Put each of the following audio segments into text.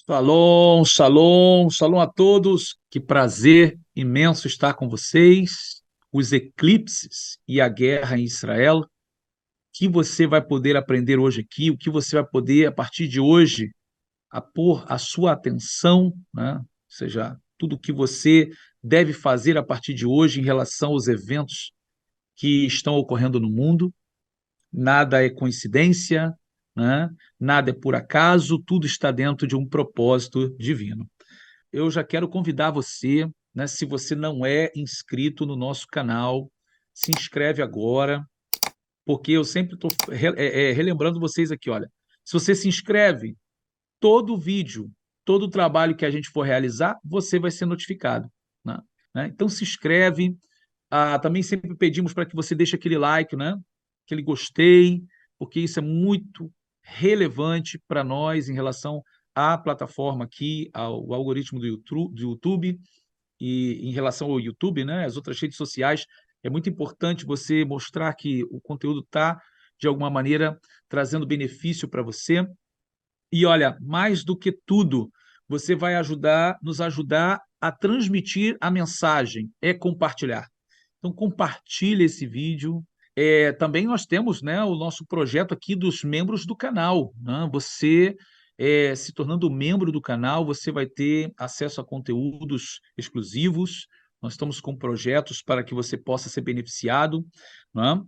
Shalom, shalom, shalom a todos. Que prazer imenso estar com vocês. Os eclipses e a guerra em Israel. O que você vai poder aprender hoje aqui? O que você vai poder, a partir de hoje, a pôr a sua atenção, né? Ou seja, tudo o que você deve fazer a partir de hoje em relação aos eventos que estão ocorrendo no mundo. Nada é coincidência, né? Nada é por acaso, tudo está dentro de um propósito divino. Eu já quero convidar você, né, se você não é inscrito no nosso canal, se inscreve agora, porque eu sempre estou relembrando vocês aqui, olha, se você se inscreve, todo vídeo, todo o trabalho que a gente for realizar, você vai ser notificado, né? Então se inscreve. Também sempre pedimos para que você deixe aquele like, né? Aquele gostei, porque isso é muito relevante para nós em relação à plataforma aqui, ao algoritmo do YouTube e em relação ao YouTube, né? As outras redes sociais. É muito importante você mostrar que o conteúdo está, de alguma maneira, trazendo benefício para você. E olha, mais do que tudo, você vai nos ajudar a transmitir a mensagem, é compartilhar. Então, compartilhe esse vídeo. Também nós temos, né, o nosso projeto aqui dos membros do canal, né? Você, se tornando membro do canal, você vai ter acesso a conteúdos exclusivos. Nós estamos com projetos para que você possa ser beneficiado, né?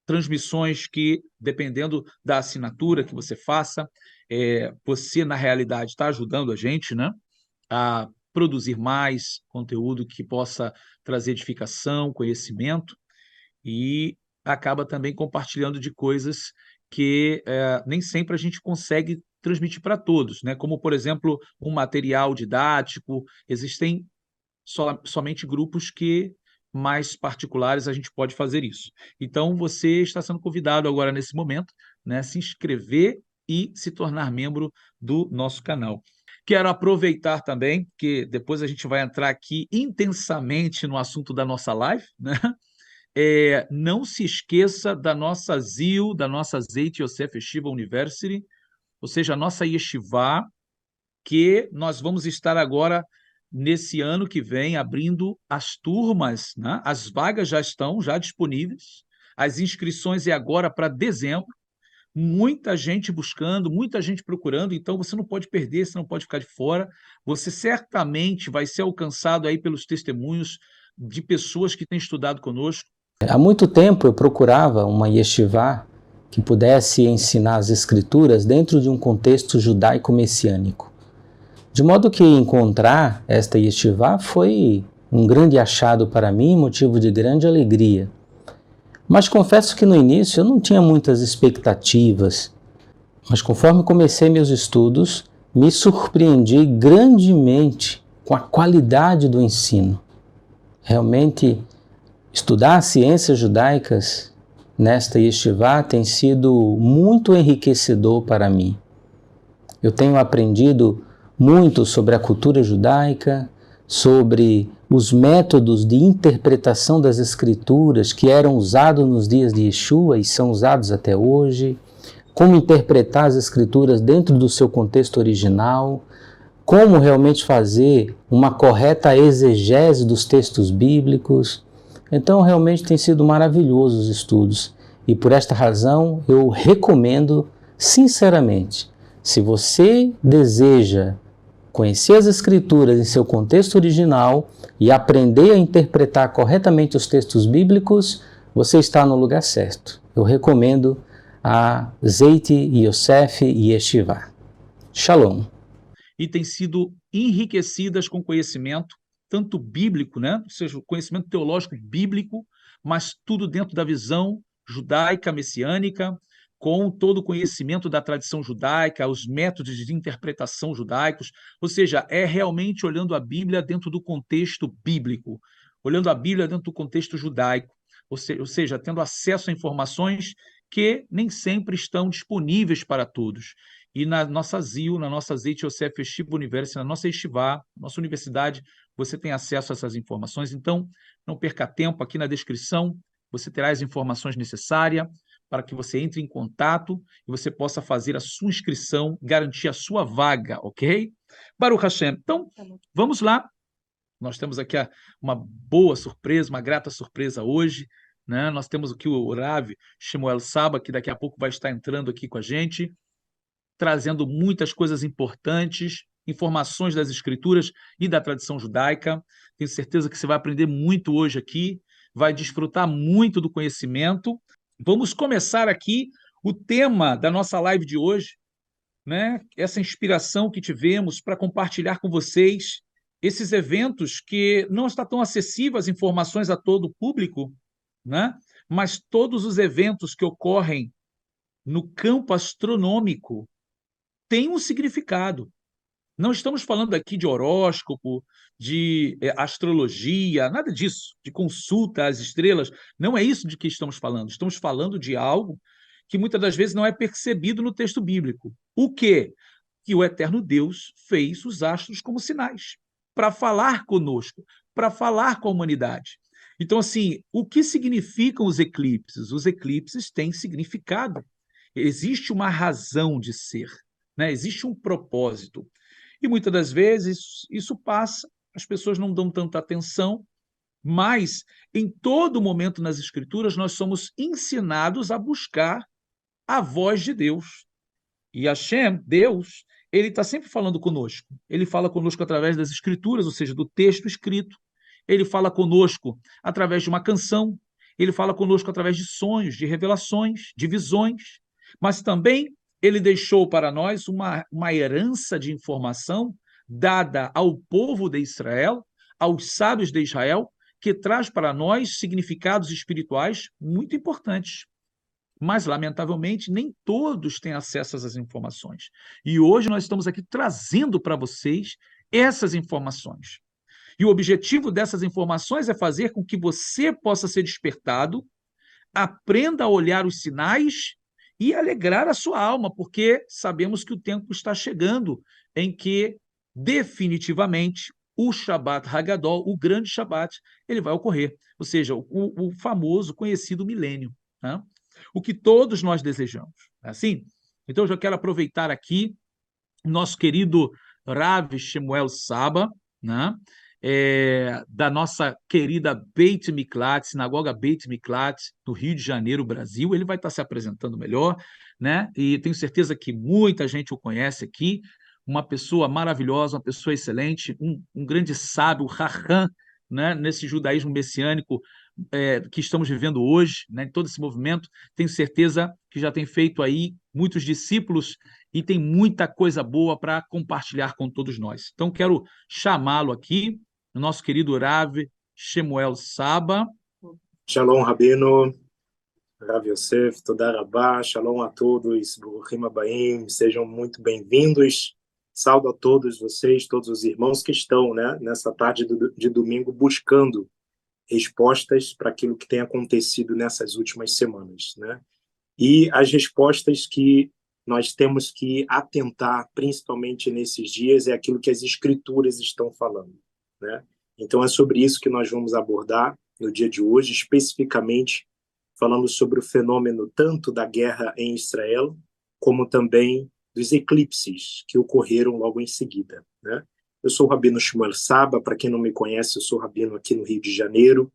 Transmissões que, dependendo da assinatura que você faça, você, na realidade, está ajudando a gente, né, a produzir mais conteúdo que possa trazer edificação, conhecimento, e acaba também compartilhando de coisas que nem sempre a gente consegue transmitir para todos, né? Como, por exemplo, um material didático. Existem somente grupos que mais particulares a gente pode fazer isso. Então, você está sendo convidado agora, nesse momento, né, a se inscrever e se tornar membro do nosso canal. Quero aproveitar também, que depois a gente vai entrar aqui intensamente no assunto da nossa live, né? Não se esqueça da nossa ZIL, da nossa Zeit Yosef Yeshiva University, ou seja, a nossa Yeshiva, que nós vamos estar agora, nesse ano que vem, abrindo as turmas, né? As vagas já estão disponíveis, as inscrições é agora para dezembro, muita gente buscando, muita gente procurando, então você não pode perder, você não pode ficar de fora, você certamente vai ser alcançado aí pelos testemunhos de pessoas que têm estudado conosco. Há muito tempo eu procurava uma yeshivá que pudesse ensinar as escrituras dentro de um contexto judaico-messiânico. De modo que encontrar esta yeshivá foi um grande achado para mim, motivo de grande alegria. Mas confesso que no início eu não tinha muitas expectativas, mas conforme comecei meus estudos, me surpreendi grandemente com a qualidade do ensino. Realmente, estudar ciências judaicas nesta yeshivá tem sido muito enriquecedor para mim. Eu tenho aprendido muito sobre a cultura judaica, sobre os métodos de interpretação das escrituras que eram usados nos dias de Yeshua e são usados até hoje, como interpretar as escrituras dentro do seu contexto original, como realmente fazer uma correta exegese dos textos bíblicos. Então, realmente tem sido maravilhoso os estudos e por esta razão eu recomendo sinceramente, se você deseja conhecer as escrituras em seu contexto original e aprender a interpretar corretamente os textos bíblicos, você está no lugar certo. Eu recomendo a Zeit Yosef Yeshiva. Shalom. E têm sido enriquecidas com conhecimento, tanto bíblico, né? Ou seja, o conhecimento teológico bíblico, mas tudo dentro da visão judaica, messiânica, com todo o conhecimento da tradição judaica, os métodos de interpretação judaicos, ou seja, é realmente olhando a Bíblia dentro do contexto bíblico, olhando a Bíblia dentro do contexto judaico, ou seja, tendo acesso a informações que nem sempre estão disponíveis para todos. E na nossa ZIL, na nossa Zeit Yosef Yeshiva University, na nossa Yeshiva, nossa universidade, você tem acesso a essas informações. Então, não perca tempo, aqui na descrição você terá as informações necessárias. para que você entre em contato e você possa fazer a sua inscrição, garantir a sua vaga, ok? Baruch Hashem. Então, vamos lá. Nós temos aqui uma boa surpresa, uma grata surpresa hoje, né? Nós temos aqui o Rav Shemuel Saba, que daqui a pouco vai estar entrando aqui com a gente, trazendo muitas coisas importantes, informações das escrituras e da tradição judaica. Tenho certeza que você vai aprender muito hoje aqui, vai desfrutar muito do conhecimento. Vamos começar aqui o tema da nossa live de hoje, né? Essa inspiração que tivemos para compartilhar com vocês esses eventos que não está tão acessível às informações a todo o público, né? Mas todos os eventos que ocorrem no campo astronômico têm um significado. Não estamos falando aqui de horóscopo, de astrologia, nada disso, de consulta às estrelas. Não é isso de que estamos falando. Estamos falando de algo que muitas das vezes não é percebido no texto bíblico. O quê? Que o eterno Deus fez os astros como sinais para falar conosco, para falar com a humanidade. Então, assim, o que significam os eclipses? Os eclipses têm significado. Existe uma razão de ser, né? Existe um propósito. E muitas das vezes isso passa, as pessoas não dão tanta atenção, mas em todo momento nas Escrituras nós somos ensinados a buscar a voz de Deus. E Hashem, Deus, ele está sempre falando conosco. Ele fala conosco através das Escrituras, ou seja, do texto escrito. Ele fala conosco através de uma canção. Ele fala conosco através de sonhos, de revelações, de visões. Mas também ele deixou para nós uma herança de informação dada ao povo de Israel, aos sábios de Israel, que traz para nós significados espirituais muito importantes. Mas, lamentavelmente, nem todos têm acesso a essas informações. E hoje nós estamos aqui trazendo para vocês essas informações. E o objetivo dessas informações é fazer com que você possa ser despertado, aprenda a olhar os sinais e alegrar a sua alma, porque sabemos que o tempo está chegando em que, definitivamente, o Shabat Hagadol, o grande Shabat, ele vai ocorrer. Ou seja, o famoso, conhecido milênio, né? O que todos nós desejamos. É assim? Então, eu já quero aproveitar aqui nosso querido Rav Shemuel Saba, né? Da nossa querida Beit Miklat, Sinagoga Beit Miklat, no Rio de Janeiro, Brasil. Ele vai estar se apresentando melhor, né? E tenho certeza que muita gente o conhece aqui. Uma pessoa maravilhosa, uma pessoa excelente, um grande sábio, Raham, né? Nesse judaísmo messiânico que estamos vivendo hoje, né? Todo esse movimento. Tenho certeza que já tem feito aí muitos discípulos e tem muita coisa boa para compartilhar com todos nós. Então, quero chamá-lo aqui, o nosso querido Rav Shemuel Saba. Shalom, Rabino, Rav Yosef, Toda Rabá, shalom a todos, Baruchim Abaim, sejam muito bem-vindos. Saúdo a todos vocês, todos os irmãos que estão, né, nessa tarde de domingo buscando respostas para aquilo que tem acontecido nessas últimas semanas, né? E as respostas que nós temos que atentar, principalmente nesses dias, é aquilo que as Escrituras estão falando, né? Então é sobre isso que nós vamos abordar no dia de hoje, especificamente falando sobre o fenômeno tanto da guerra em Israel, como também dos eclipses que ocorreram logo em seguida, né? Eu sou o Rabino Shemuel Saba, para quem não me conhece, eu sou rabino aqui no Rio de Janeiro,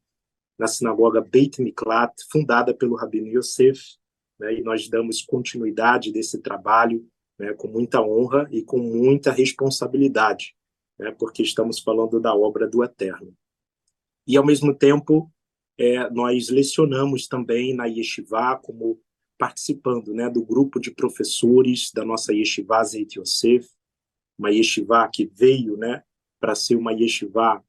na sinagoga Beit Miklat, fundada pelo Rabino Yosef, né, e nós damos continuidade desse trabalho, né, com muita honra e com muita responsabilidade, né, porque estamos falando da obra do Eterno. E, ao mesmo tempo, nós lecionamos também na Yeshivá, como participando, né, do grupo de professores da nossa Yeshivá Zeit Yosef, uma yeshivá que veio, né, para ser uma yeshivá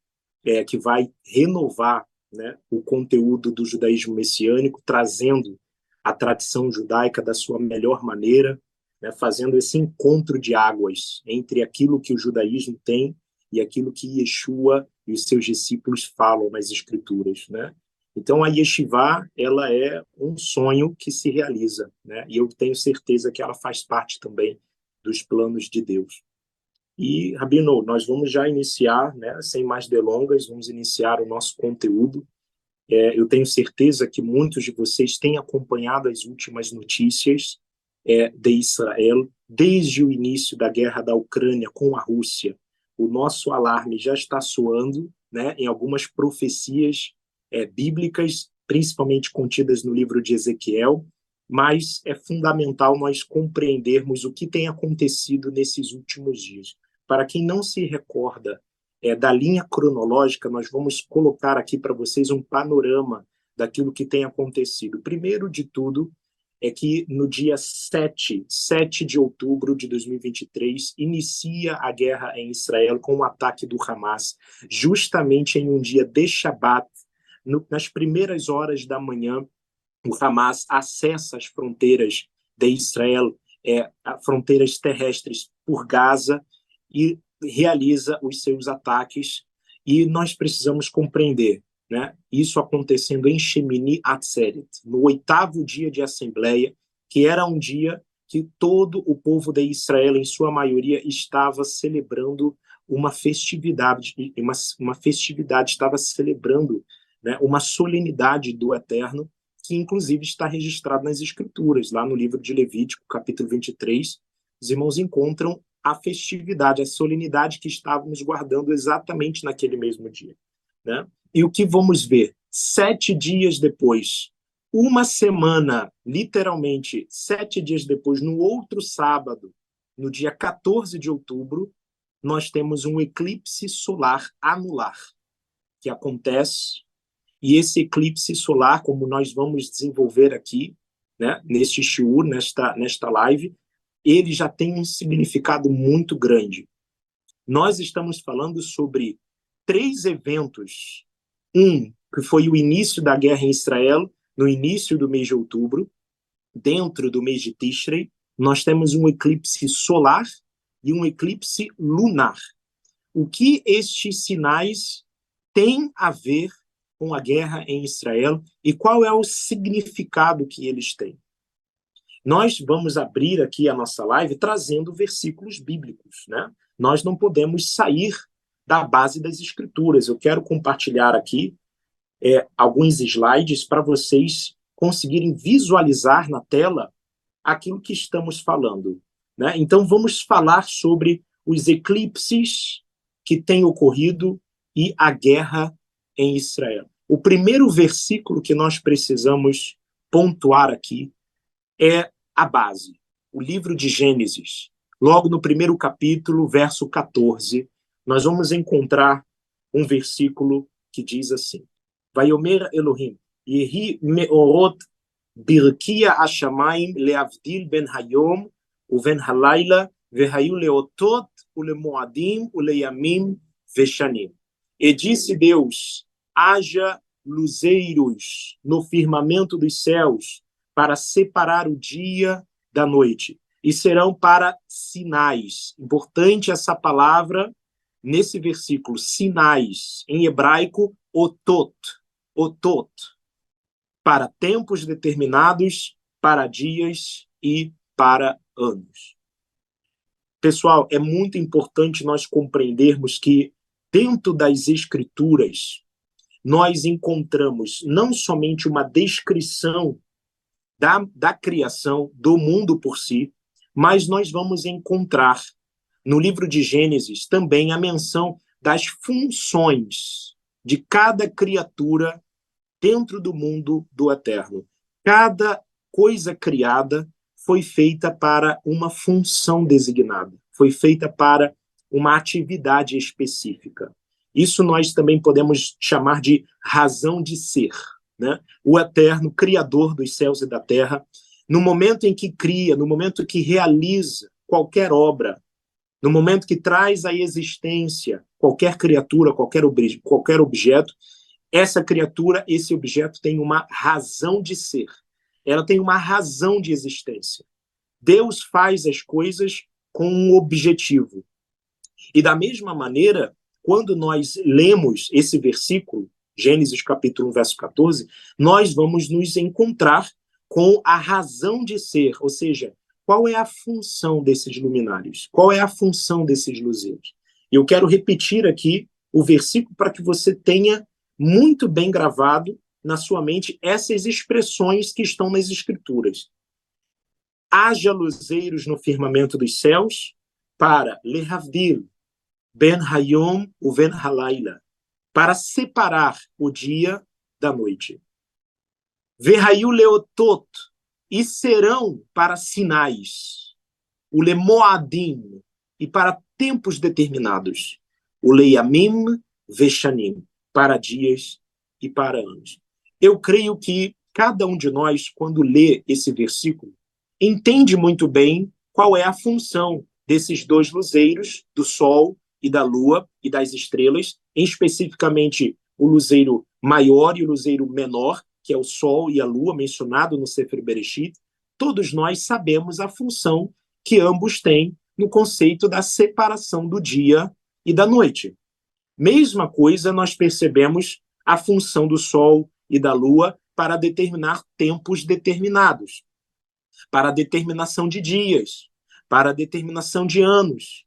que vai renovar, né, o conteúdo do judaísmo messiânico, trazendo a tradição judaica da sua melhor maneira, né, fazendo esse encontro de águas entre aquilo que o judaísmo tem e aquilo que Yeshua e os seus discípulos falam nas escrituras, né? Então a yeshivá, ela é um sonho que se realiza, né? E eu tenho certeza que ela faz parte também dos planos de Deus. E, Rabino, nós vamos já iniciar, né, sem mais delongas, vamos iniciar o nosso conteúdo. Eu tenho certeza que muitos de vocês têm acompanhado as últimas notícias de Israel, desde o início da guerra da Ucrânia com a Rússia. O nosso alarme já está soando, né, em algumas profecias bíblicas, principalmente contidas no livro de Ezequiel, mas é fundamental nós compreendermos o que tem acontecido nesses últimos dias. Para quem não se recorda da linha cronológica, nós vamos colocar aqui para vocês um panorama daquilo que tem acontecido. Primeiro de tudo, é que no dia 7 de outubro de 2023, inicia a guerra em Israel com o ataque do Hamas, justamente em um dia de Shabat, nas primeiras horas da manhã, o Hamas acessa as fronteiras de Israel, fronteiras terrestres por Gaza, e realiza os seus ataques, e nós precisamos compreender, né, isso acontecendo em Shemini Atzeret, no 8º dia de Assembleia, que era um dia que todo o povo de Israel, em sua maioria, estava celebrando uma festividade, estava celebrando, né, uma solenidade do Eterno, que inclusive está registrado nas Escrituras, lá no livro de Levítico, capítulo 23, os irmãos encontram a festividade, a solenidade que estávamos guardando exatamente naquele mesmo dia, né? E o que vamos ver? 7 dias depois, uma semana, literalmente 7 dias depois, no outro sábado, no dia 14 de outubro, nós temos um eclipse solar anular que acontece, e esse eclipse solar, como nós vamos desenvolver aqui, né, neste shiur, nesta live, ele já tem um significado muito grande. Nós estamos falando sobre 3 eventos. Um, que foi o início da guerra em Israel, no início do mês de outubro, dentro do mês de Tishrei, nós temos um eclipse solar e um eclipse lunar. O que estes sinais têm a ver com a guerra em Israel e qual é o significado que eles têm? Nós vamos abrir aqui a nossa live trazendo versículos bíblicos, né? Nós não podemos sair da base das Escrituras. Eu quero compartilhar aqui alguns slides para vocês conseguirem visualizar na tela aquilo que estamos falando, né? Então, vamos falar sobre os eclipses que têm ocorrido e a guerra em Israel. O primeiro versículo que nós precisamos pontuar aqui é a base, o livro de Gênesis. Logo no primeiro capítulo, verso 14, nós vamos encontrar um versículo que diz assim: Vayomer Elohim, Yehi meorot birkia hashamayim leavdil ben hayom uven halayla vehayu leotot ulemoadim uleyamim veshanim. E disse Deus, haja luzeiros no firmamento dos céus para separar o dia da noite, e serão para sinais. Importante essa palavra nesse versículo, sinais, em hebraico, otot, para tempos determinados, para dias e para anos. Pessoal, é muito importante nós compreendermos que dentro das Escrituras nós encontramos não somente uma descrição da criação, do mundo por si, mas nós vamos encontrar no livro de Gênesis também a menção das funções de cada criatura dentro do mundo do Eterno. Cada coisa criada foi feita para uma função designada, foi feita para uma atividade específica. Isso nós também podemos chamar de razão de ser, né? O Eterno, Criador dos céus e da terra, no momento em que cria, no momento que realiza qualquer obra, no momento que traz à existência qualquer criatura, qualquer objeto, essa criatura, esse objeto tem uma razão de ser. Ela tem uma razão de existência. Deus faz as coisas com um objetivo. E da mesma maneira, quando nós lemos esse versículo, Gênesis capítulo 1, verso 14, nós vamos nos encontrar com a razão de ser, ou seja, qual é a função desses luminares? Qual é a função desses luzeiros? Eu quero repetir aqui o versículo para que você tenha muito bem gravado na sua mente essas expressões que estão nas Escrituras. Haja luzeiros no firmamento dos céus para lehavdil ben hayom u ben halayla, para separar o dia da noite. Vehayu leotot, e serão para sinais. O lemoadim, e para tempos determinados. O leiamim veshanim, para dias e para anos. Eu creio que cada um de nós, quando lê esse versículo, entende muito bem qual é a função desses dois luzeiros, do sol e da lua e das estrelas, especificamente o luzeiro maior e o luzeiro menor, que é o sol e a lua, mencionado no Sefer Bereshit. Todos nós sabemos a função que ambos têm no conceito da separação do dia e da noite. Mesma coisa, nós percebemos a função do sol e da lua para determinar tempos determinados, para a determinação de dias, para a determinação de anos.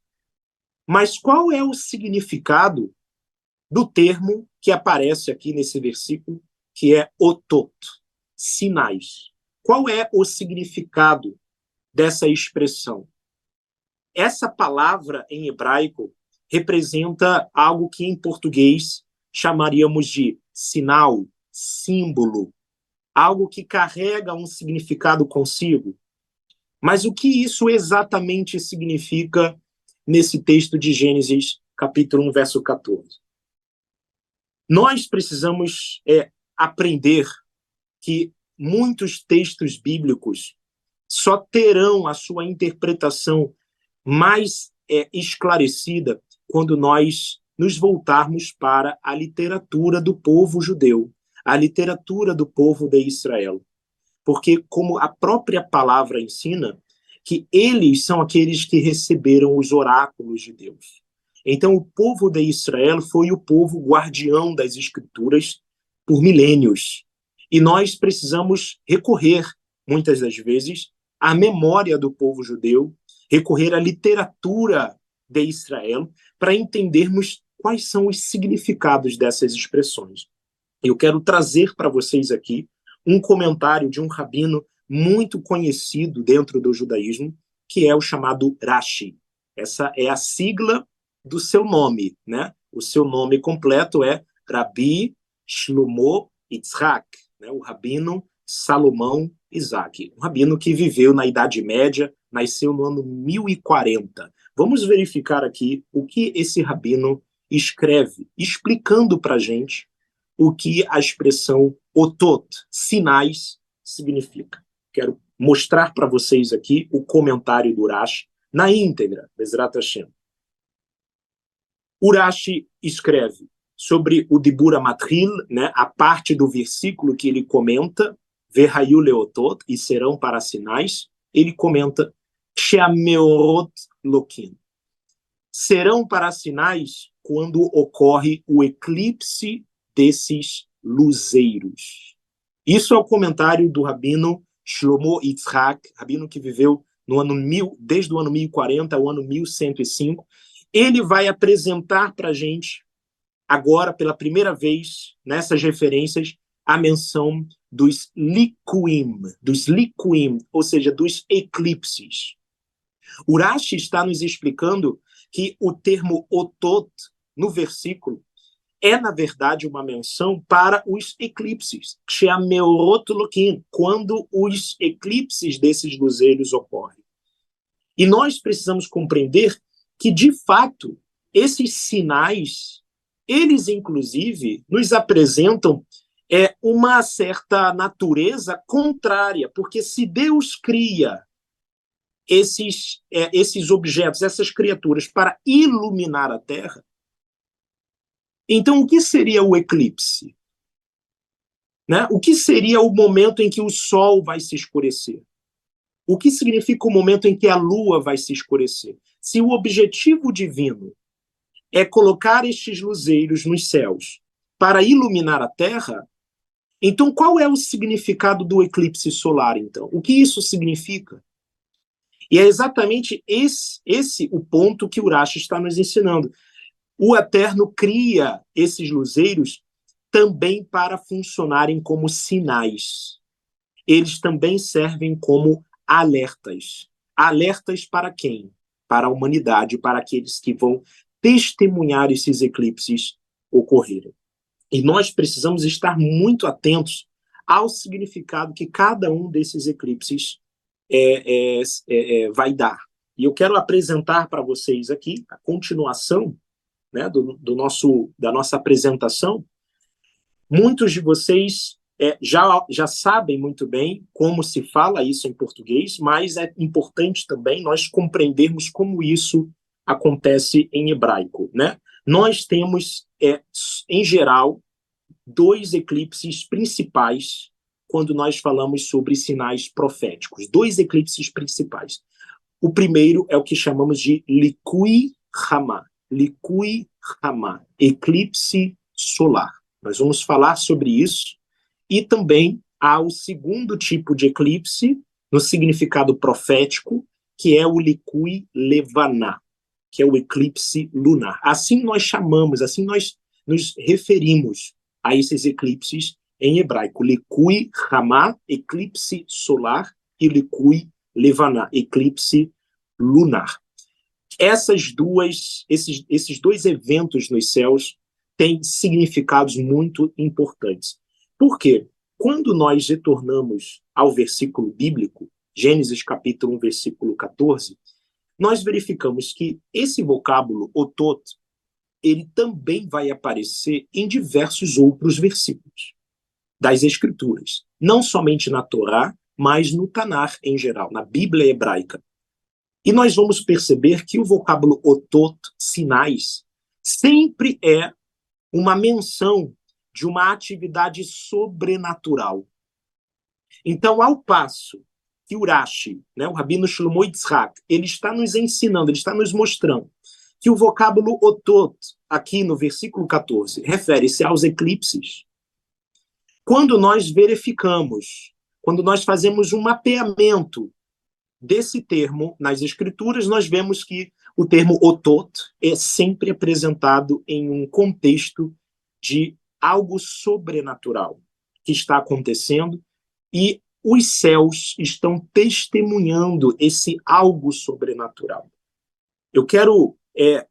Mas qual é o significado do termo que aparece aqui nesse versículo, que é otot, sinais? Qual é o significado dessa expressão? Essa palavra em hebraico representa algo que em português chamaríamos de sinal, símbolo, algo que carrega um significado consigo. Mas o que isso exatamente significa nesse texto de Gênesis, capítulo 1, verso 14? Nós precisamos aprender que muitos textos bíblicos só terão a sua interpretação mais esclarecida quando nós nos voltarmos para a literatura do povo judeu, a literatura do povo de Israel. Porque, como a própria palavra ensina, que eles são aqueles que receberam os oráculos de Deus. Então, o povo de Israel foi o povo guardião das Escrituras por milênios. E nós precisamos recorrer, muitas das vezes, à memória do povo judeu, recorrer à literatura de Israel, para entendermos quais são os significados dessas expressões. Eu quero trazer para vocês aqui um comentário de um rabino muito conhecido dentro do judaísmo, que é o chamado Rashi. Essa é a sigla do seu nome, né? O seu nome completo é Rabi Shlomo Yitzhak, né? O rabino Salomão Isaac, um rabino que viveu na Idade Média, nasceu no ano 1040. Vamos verificar aqui o que esse rabino escreve, explicando para a gente o que a expressão otot, sinais, significa. Quero mostrar para vocês aqui o comentário do Rashi na íntegra, Bezrat Hashem. O Rashi escreve sobre o Dibur Matril, né, a parte do versículo que ele comenta, Vehayu leotot, e serão para sinais, ele comenta Sheameorot lokim. Serão para sinais quando ocorre o eclipse desses luzeiros. Isso é o comentário do rabino Shlomo Yitzhak, rabino que viveu no ano desde o ano 1040 ao ano 1105. Ele vai apresentar para a gente, agora, pela primeira vez, nessas referências, a menção dos likuim, ou seja, dos eclipses. O Rashi está nos explicando que o termo otot, no versículo, é, na verdade, uma menção para os eclipses, quando os eclipses desses luzeiros ocorrem. E nós precisamos compreender que, de fato, esses sinais, eles, inclusive, nos apresentam uma certa natureza contrária, porque se Deus cria esses objetos, essas criaturas, para iluminar a Terra, então o que seria o eclipse? Né? O que seria o momento em que o Sol vai se escurecer? O que significa o momento em que a Lua vai se escurecer? Se o objetivo divino é colocar estes luzeiros nos céus para iluminar a Terra, então qual é o significado do eclipse solar, então? O que isso significa? E é exatamente esse o ponto que o Rashi está nos ensinando. O Eterno cria esses luzeiros também para funcionarem como sinais. Eles também servem como alertas. Alertas para quem? Para a humanidade, para aqueles que vão testemunhar esses eclipses ocorrerem. E nós precisamos estar muito atentos ao significado que cada um desses eclipses vai dar. E eu quero apresentar para vocês aqui a continuação, né, da nossa apresentação. Muitos de vocês já sabem muito bem como se fala isso em português, mas é importante também nós compreendermos como isso acontece em hebraico, né? Nós temos, em geral, 2 eclipses principais quando nós falamos sobre sinais proféticos. 2 eclipses principais. O primeiro é o que chamamos de Likui Hama. Likui Hama, eclipse solar. Nós vamos falar sobre isso. E também há o segundo tipo de eclipse, no significado profético, que é o Likui Levaná, que é o eclipse lunar. Assim nós chamamos, assim nós nos referimos a esses eclipses em hebraico. Likui Hama, eclipse solar, e Likui Levaná, eclipse lunar. Esses 2 eventos nos céus têm significados muito importantes. Por quê? Quando nós retornamos ao versículo bíblico, Gênesis capítulo 1, versículo 14, nós verificamos que esse vocábulo, otot, ele também vai aparecer em diversos outros versículos das Escrituras. Não somente na Torá, mas no Tanar em geral, na Bíblia hebraica. E nós vamos perceber que o vocábulo otot, sinais, sempre é uma menção de uma atividade sobrenatural. Então, ao passo que Urashi, né, o Rabino Shlomo Yitzhak, ele está nos ensinando, ele está nos mostrando que o vocábulo otot, aqui no versículo 14, refere-se aos eclipses. Quando nós verificamos, quando nós fazemos um mapeamento desse termo nas Escrituras, nós vemos que o termo otot é sempre apresentado em um contexto de algo sobrenatural que está acontecendo e os céus estão testemunhando esse algo sobrenatural. Eu quero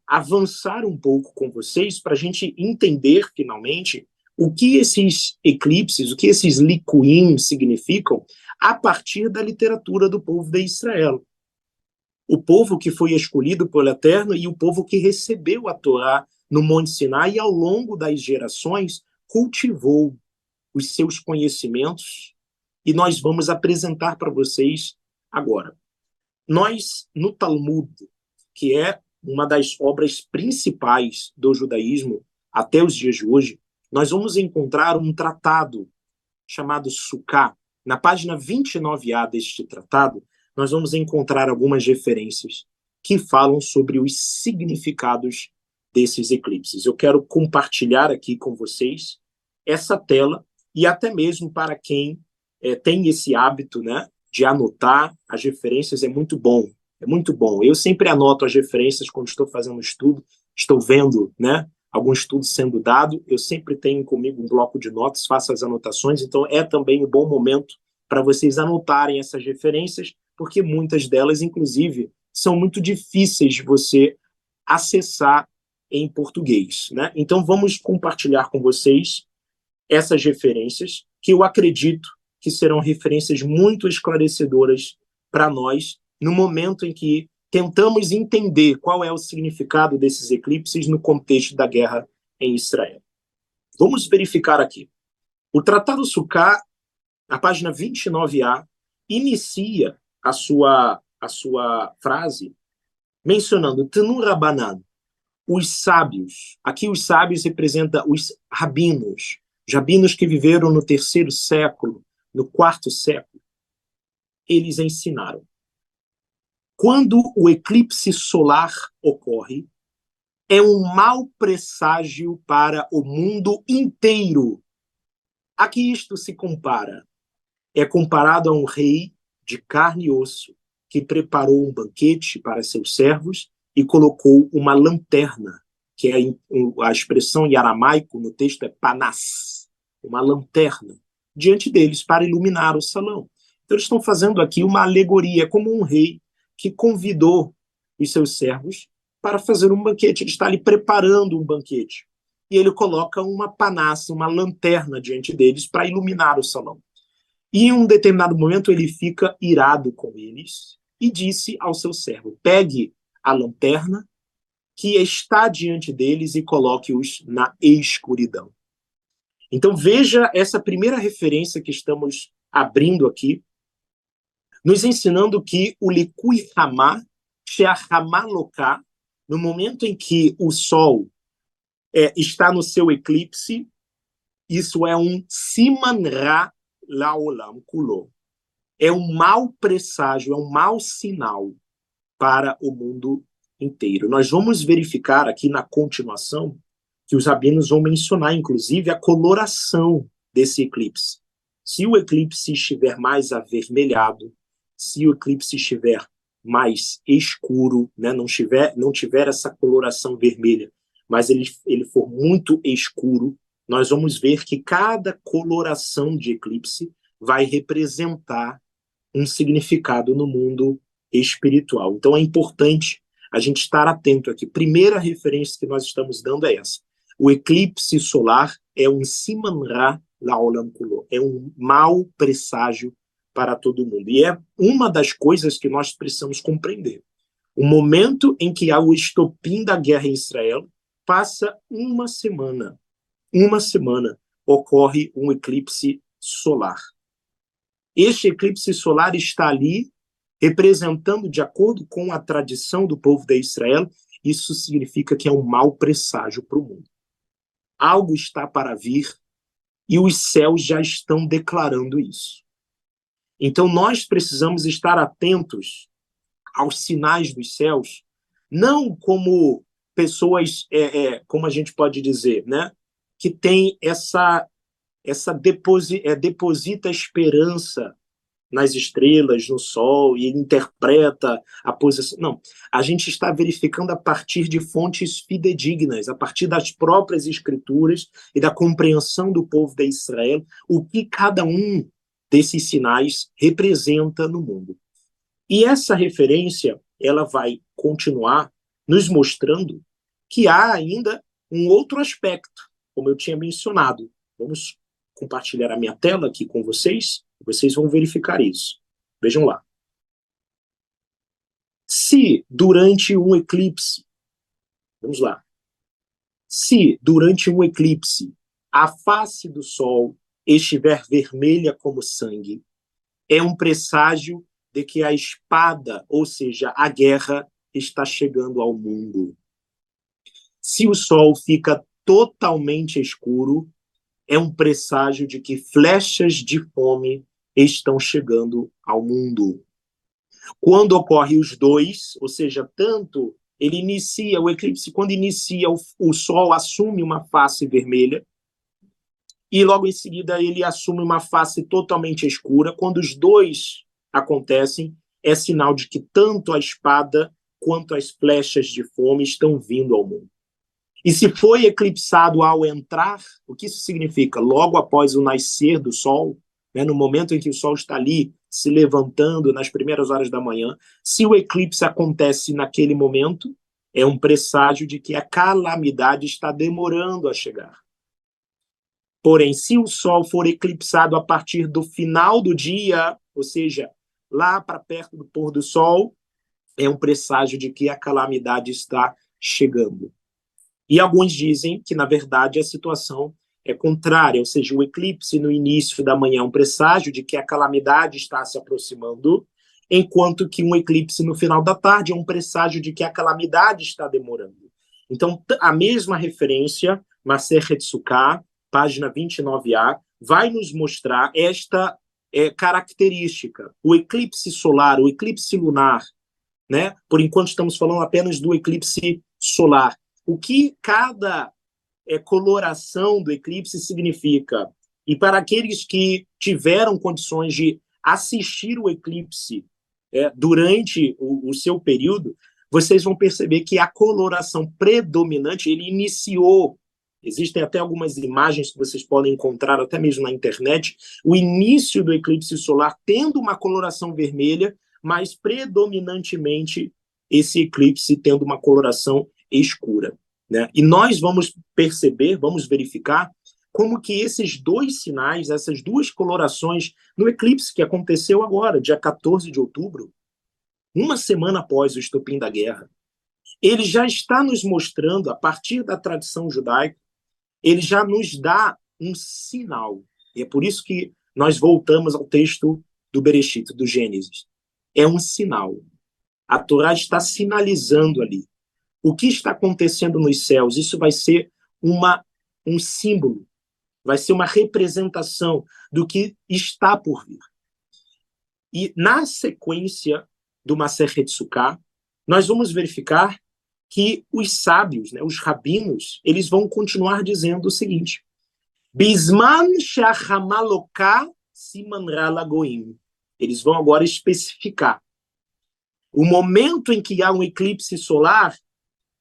avançar um pouco com vocês para a gente entender, finalmente, o que esses eclipses, o que esses likuim significam a partir da literatura do povo de Israel. O povo que foi escolhido pelo Eterno e o povo que recebeu a Torá no Monte Sinai e ao longo das gerações cultivou os seus conhecimentos e nós vamos apresentar para vocês agora. Nós, no Talmud, que é uma das obras principais do judaísmo até os dias de hoje, nós vamos encontrar um tratado chamado Sukkah. Na página 29A deste tratado, nós vamos encontrar algumas referências que falam sobre os significados desses eclipses. Eu quero compartilhar aqui com vocês essa tela e até mesmo para quem tem esse hábito, né, de anotar as referências, é muito bom. É muito bom. Eu sempre anoto as referências quando estou fazendo estudo, estou vendo, né, algum estudo sendo dado, eu sempre tenho comigo um bloco de notas, faço as anotações, então é também um bom momento para vocês anotarem essas referências, porque muitas delas, inclusive, são muito difíceis de você acessar em português, né? Então vamos compartilhar com vocês essas referências, que eu acredito que serão referências muito esclarecedoras para nós, no momento em que tentamos entender qual é o significado desses eclipses no contexto da guerra em Israel. Vamos verificar aqui. O Tratado Sukkah, na página 29A, inicia a sua frase mencionando Tanu Rabanan, os sábios. Aqui os sábios representam os rabinos que viveram no 3º século, no 4º século. Eles ensinaram. Quando o eclipse solar ocorre, é um mau presságio para o mundo inteiro. A que isto se compara? É comparado a um rei de carne e osso que preparou um banquete para seus servos e colocou uma lanterna, que é a expressão em aramaico no texto é panas. uma lanterna, diante deles para iluminar o salão. Então eles estão fazendo aqui uma alegoria, como um rei que convidou os seus servos para fazer um banquete. Ele está ali preparando um banquete. E ele coloca uma panassa, uma lanterna diante deles para iluminar o salão. E em um determinado momento ele fica irado com eles e disse ao seu servo: pegue a lanterna que está diante deles e coloque-os na escuridão. Então veja essa primeira referência que estamos abrindo aqui, nos ensinando que o Likui Hamá, Sheahamá Loká, no momento em que o Sol está no seu eclipse, isso é um Siman Ra Laolam Kulo. É um mau presságio, é um mau sinal para o mundo inteiro. Nós vamos verificar aqui na continuação que os rabinos vão mencionar, inclusive, a coloração desse eclipse. Se o eclipse estiver mais avermelhado, se o eclipse estiver mais escuro, né, não tiver essa coloração vermelha, mas ele for muito escuro, nós vamos ver que cada coloração de eclipse vai representar um significado no mundo espiritual. Então é importante a gente estar atento aqui. Primeira referência que nós estamos dando é essa. O eclipse solar é um Siman Ra Laolam Kulo, é um mau presságio para todo mundo. E é uma das coisas que nós precisamos compreender. O momento em que há o estopim da guerra em Israel, passa uma semana, ocorre um eclipse solar. Este eclipse solar está ali representando, de acordo com a tradição do povo de Israel, isso significa que é um mau presságio para o mundo. Algo está para vir e os céus já estão declarando isso. Então nós precisamos estar atentos aos sinais dos céus, não como pessoas, como a gente pode dizer, né, que tem deposita esperança nas estrelas, no sol, e interpreta a posição. Não, a gente está verificando a partir de fontes fidedignas, a partir das próprias escrituras e da compreensão do povo de Israel, o que cada um desses sinais representa no mundo. E essa referência, ela vai continuar nos mostrando que há ainda um outro aspecto, como eu tinha mencionado. Vamos compartilhar a minha tela aqui com vocês, vocês vão verificar isso. Vejam lá. Se durante um eclipse, vamos lá, se durante um eclipse a face do Sol estiver vermelha como sangue, é um presságio de que a espada, ou seja, a guerra, está chegando ao mundo. Se o Sol fica totalmente escuro, é um presságio de que flechas de fome estão chegando ao mundo. Quando ocorre os dois, ou seja, tanto ele inicia, o eclipse, quando inicia, o Sol assume uma face vermelha, e logo em seguida ele assume uma face totalmente escura. Quando os dois acontecem, é sinal de que tanto a espada quanto as flechas de fome estão vindo ao mundo. E se foi eclipsado ao entrar, o que isso significa? Logo após o nascer do Sol, né, no momento em que o Sol está ali se levantando nas primeiras horas da manhã, se o eclipse acontece naquele momento, é um presságio de que a calamidade está demorando a chegar. Porém, se o Sol for eclipsado a partir do final do dia, ou seja, lá para perto do pôr do Sol, é um presságio de que a calamidade está chegando. E alguns dizem que, na verdade, a situação é contrária, ou seja, o eclipse no início da manhã é um presságio de que a calamidade está se aproximando, enquanto que um eclipse no final da tarde é um presságio de que a calamidade está demorando. Então, a mesma referência, Masechet Sukkah, página 29a, vai nos mostrar esta característica. O eclipse solar, o eclipse lunar, né? Por enquanto estamos falando apenas do eclipse solar. O que cada coloração do eclipse significa? E para aqueles que tiveram condições de assistir o eclipse durante o seu período, vocês vão perceber que a coloração predominante, ele iniciou Existem até algumas imagens que vocês podem encontrar até mesmo na internet, o início do eclipse solar tendo uma coloração vermelha, mas predominantemente esse eclipse tendo uma coloração escura, né? E nós vamos perceber, vamos verificar como que esses dois sinais, essas duas colorações no eclipse que aconteceu agora, dia 14 de outubro, uma semana após o estopim da guerra, ele já está nos mostrando, a partir da tradição judaica, ele já nos dá um sinal. E é por isso que nós voltamos ao texto do Bereshit, do Gênesis. É um sinal. A Torá está sinalizando ali. O que está acontecendo nos céus? Isso vai ser um símbolo, vai ser uma representação do que está por vir. E na sequência do Masechet Sukkah, nós vamos verificar que os sábios, né, os rabinos, eles vão continuar dizendo o seguinte: Bisman she'achamaloká siman ra lagoim. Eles vão agora especificar. O momento em que há um eclipse solar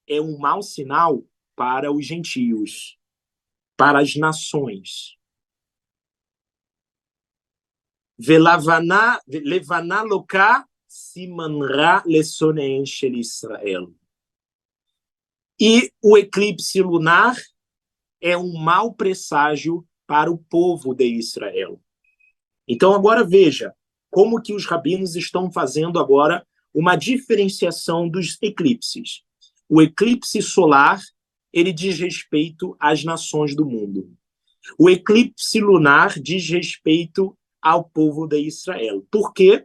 é um mau sinal para os gentios, para as nações. Levaná loká siman ra lesonein shel Israel. E o eclipse lunar é um mau presságio para o povo de Israel. Então agora veja como que os rabinos estão fazendo agora uma diferenciação dos eclipses. O eclipse solar, ele diz respeito às nações do mundo. O eclipse lunar diz respeito ao povo de Israel. Por quê?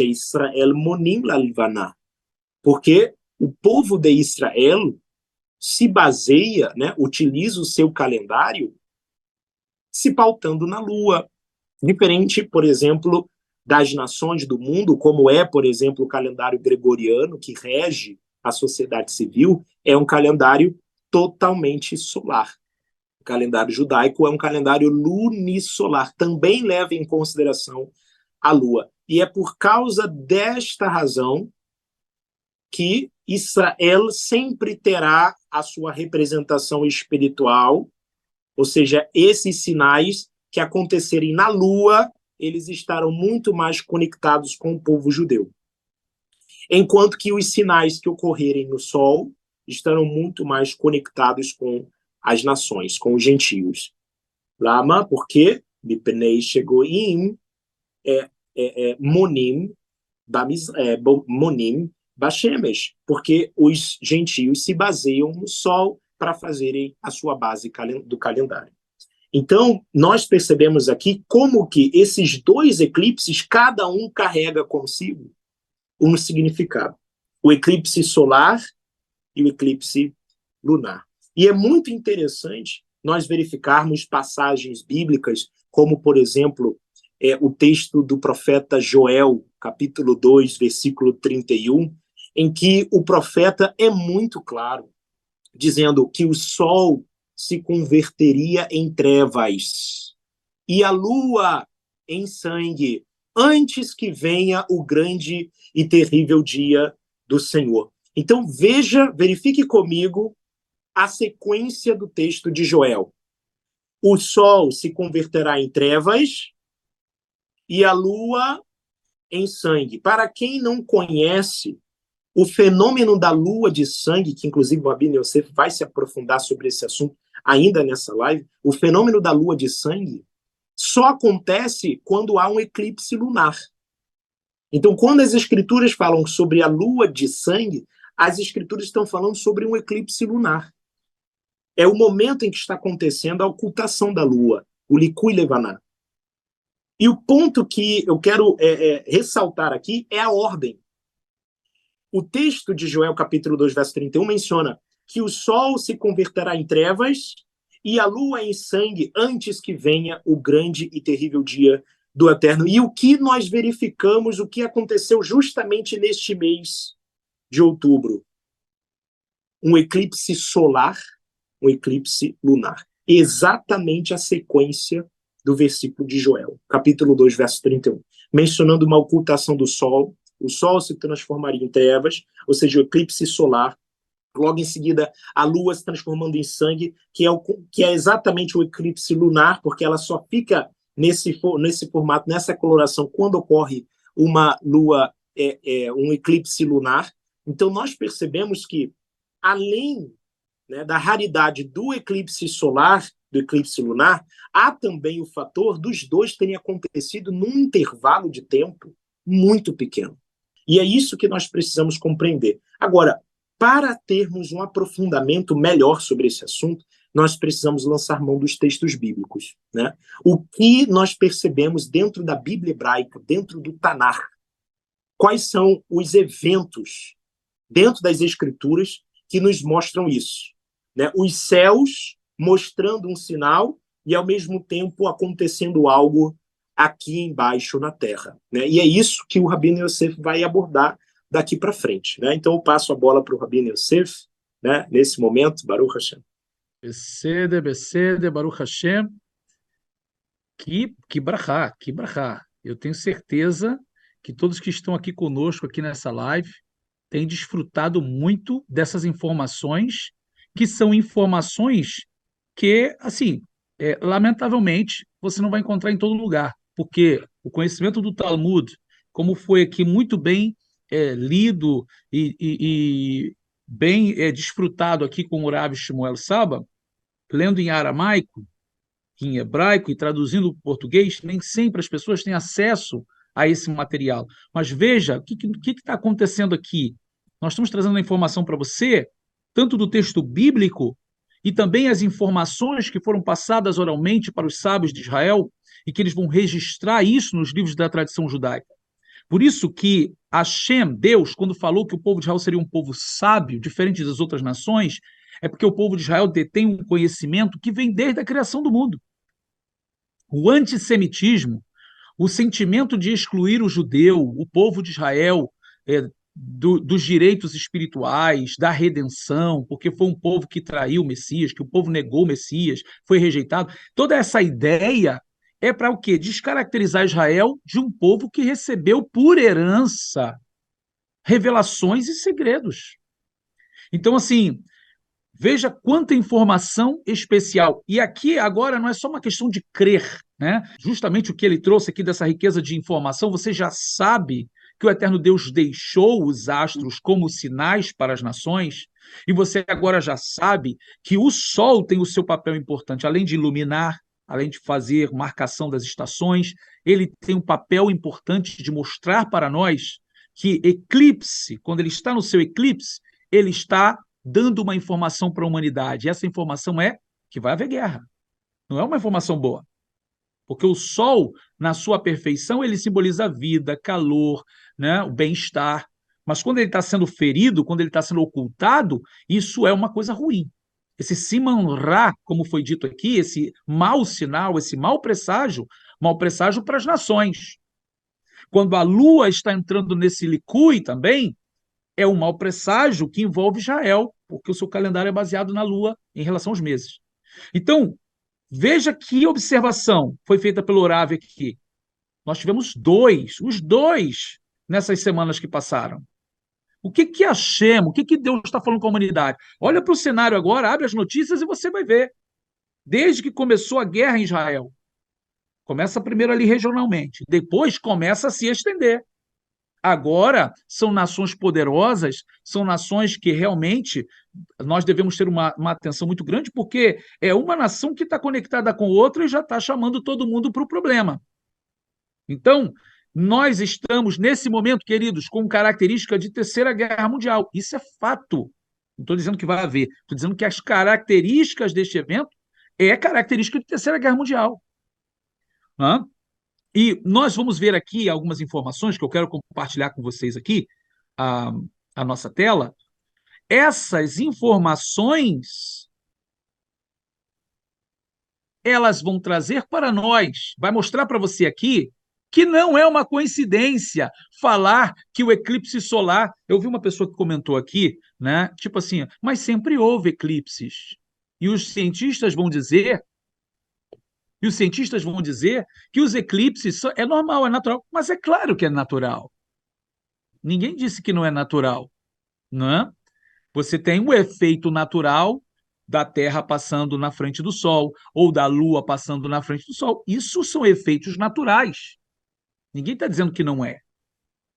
Israel monim lalvaná. Porque o povo de Israel se baseia, né, utiliza o seu calendário se pautando na lua. Diferente, por exemplo, das nações do mundo, como é, por exemplo, o calendário gregoriano, que rege a sociedade civil, é um calendário totalmente solar. O calendário judaico é um calendário lunissolar, também leva em consideração a lua. E é por causa desta razão que Israel sempre terá a sua representação espiritual, ou seja, esses sinais que acontecerem na lua, eles estarão muito mais conectados com o povo judeu. Enquanto que os sinais que ocorrerem no sol estarão muito mais conectados com as nações, com os gentios. Lama, porque Bipnei Shegoim Monim Monim Bashemesh, porque os gentios se baseiam no sol para fazerem a sua base do calendário. Então, nós percebemos aqui como que esses dois eclipses, cada um carrega consigo um significado. O eclipse solar e o eclipse lunar. E é muito interessante nós verificarmos passagens bíblicas, como, por exemplo, o texto do profeta Joel, capítulo 2, versículo 31, em que o profeta é muito claro, dizendo que o sol se converteria em trevas e a lua em sangue, antes que venha o grande e terrível dia do Senhor. Então verifique comigo a sequência do texto de Joel. O sol se converterá em trevas e a lua em sangue. Para quem não conhece o fenômeno da lua de sangue, que inclusive o Rabino Yosef vai se aprofundar sobre esse assunto ainda nessa live, o fenômeno da lua de sangue só acontece quando há um eclipse lunar. Então, quando as escrituras falam sobre a lua de sangue, as escrituras estão falando sobre um eclipse lunar. É o momento em que está acontecendo a ocultação da lua, o Likui Levaná. E o ponto que eu quero ressaltar aqui é a ordem. O texto de Joel, capítulo 2, verso 31, menciona que o sol se converterá em trevas e a lua em sangue antes que venha o grande e terrível dia do Eterno. E o que nós verificamos, o que aconteceu justamente neste mês de outubro? Um eclipse solar, um eclipse lunar. Exatamente a sequência do versículo de Joel, capítulo 2, verso 31. Mencionando uma ocultação do sol, o sol se transformaria em trevas, ou seja, o eclipse solar, Logo em seguida, a Lua se transformando em sangue, que é exatamente o eclipse lunar, porque ela só fica nesse formato, nessa coloração, quando ocorre uma Lua, um eclipse lunar. Então, nós percebemos que, além, né, da raridade do eclipse solar, do eclipse lunar, há também o fator dos dois terem acontecido num intervalo de tempo muito pequeno. E é isso que nós precisamos compreender. Agora, para termos um aprofundamento melhor sobre esse assunto, nós precisamos lançar mão dos textos bíblicos, né? O que nós percebemos dentro da Bíblia hebraica, dentro do Tanar? Quais são os eventos dentro das Escrituras que nos mostram isso, né? Os céus mostrando um sinal e, ao mesmo tempo, acontecendo algo aqui embaixo na Terra, né? E é isso que o Rabino Yosef vai abordar daqui para frente, né? Então eu passo a bola para o Rabino Yosef, né? Nesse momento, Baruch Hashem. Becede, Baruch Hashem. Que brachá, que brachá. Eu tenho certeza que todos que estão aqui conosco, aqui nessa live, têm desfrutado muito dessas informações, que são informações que, assim, lamentavelmente, você não vai encontrar em todo lugar, porque o conhecimento do Talmud, como foi aqui muito bem lido e bem desfrutado aqui com o Rav Shmuel Saba, lendo em aramaico, em hebraico e traduzindo para o português, nem sempre as pessoas têm acesso a esse material. Mas veja, o que está acontecendo aqui? Nós estamos trazendo a informação para você, tanto do texto bíblico, e também as informações que foram passadas oralmente para os sábios de Israel, e que eles vão registrar isso nos livros da tradição judaica. Por isso que Hashem, Deus, quando falou que o povo de Israel seria um povo sábio, diferente das outras nações, é porque o povo de Israel detém um conhecimento que vem desde a criação do mundo. O antissemitismo, o sentimento de excluir o judeu, o povo de Israel, dos direitos espirituais, da redenção, porque foi um povo que traiu o Messias, que o povo negou o Messias, foi rejeitado. Toda essa ideia é para o quê? Descaracterizar Israel de um povo que recebeu por herança revelações e segredos. Então, assim, veja quanta informação especial. E aqui agora não é só uma questão de crer, né? Justamente o que ele trouxe aqui dessa riqueza de informação, você já sabe que o Eterno Deus deixou os astros como sinais para as nações, e você agora já sabe que o Sol tem o seu papel importante, além de iluminar, além de fazer marcação das estações, ele tem um papel importante de mostrar para nós que eclipse, quando ele está no seu eclipse, ele está dando uma informação para a humanidade. E essa informação é que vai haver guerra. Não é uma informação boa. Porque o Sol, na sua perfeição, ele simboliza a vida, calor, né, o bem-estar. Mas quando ele está sendo ferido, quando ele está sendo ocultado, isso é uma coisa ruim. Esse Siman Ra, como foi dito aqui, esse mau sinal, esse mau presságio para as nações. Quando a Lua está entrando nesse Likui também, é um mau presságio que envolve Israel, porque o seu calendário é baseado na Lua em relação aos meses. Então, veja que observação foi feita pelo Rav aqui. Nós tivemos os dois, nessas semanas que passaram. O que Hashem, o que Deus está falando com a humanidade? Olha para o cenário agora, abre as notícias e você vai ver. Desde que começou a guerra em Israel, começa primeiro ali regionalmente, depois começa a se estender. Agora são nações poderosas, são nações que realmente nós devemos ter uma atenção muito grande, porque é uma nação que está conectada com outra e já está chamando todo mundo para o problema. Então, nós estamos, nesse momento, queridos, com característica de Terceira Guerra Mundial. Isso é fato. Não estou dizendo que vai haver, estou dizendo que as características deste evento é característica de Terceira Guerra Mundial. Hã? E nós vamos ver aqui algumas informações que eu quero compartilhar com vocês aqui, a nossa tela. Essas informações, elas vão trazer para nós, vai mostrar para você aqui que não é uma coincidência falar que o eclipse solar, eu vi uma pessoa que comentou aqui, né, tipo assim, mas sempre houve eclipses. E os cientistas vão dizer que os eclipses é normal, é natural, mas é claro que é natural. Ninguém disse que não é natural, não é? Você tem um efeito natural da Terra passando na frente do Sol, ou da Lua passando na frente do Sol. Isso são efeitos naturais. Ninguém está dizendo que não é,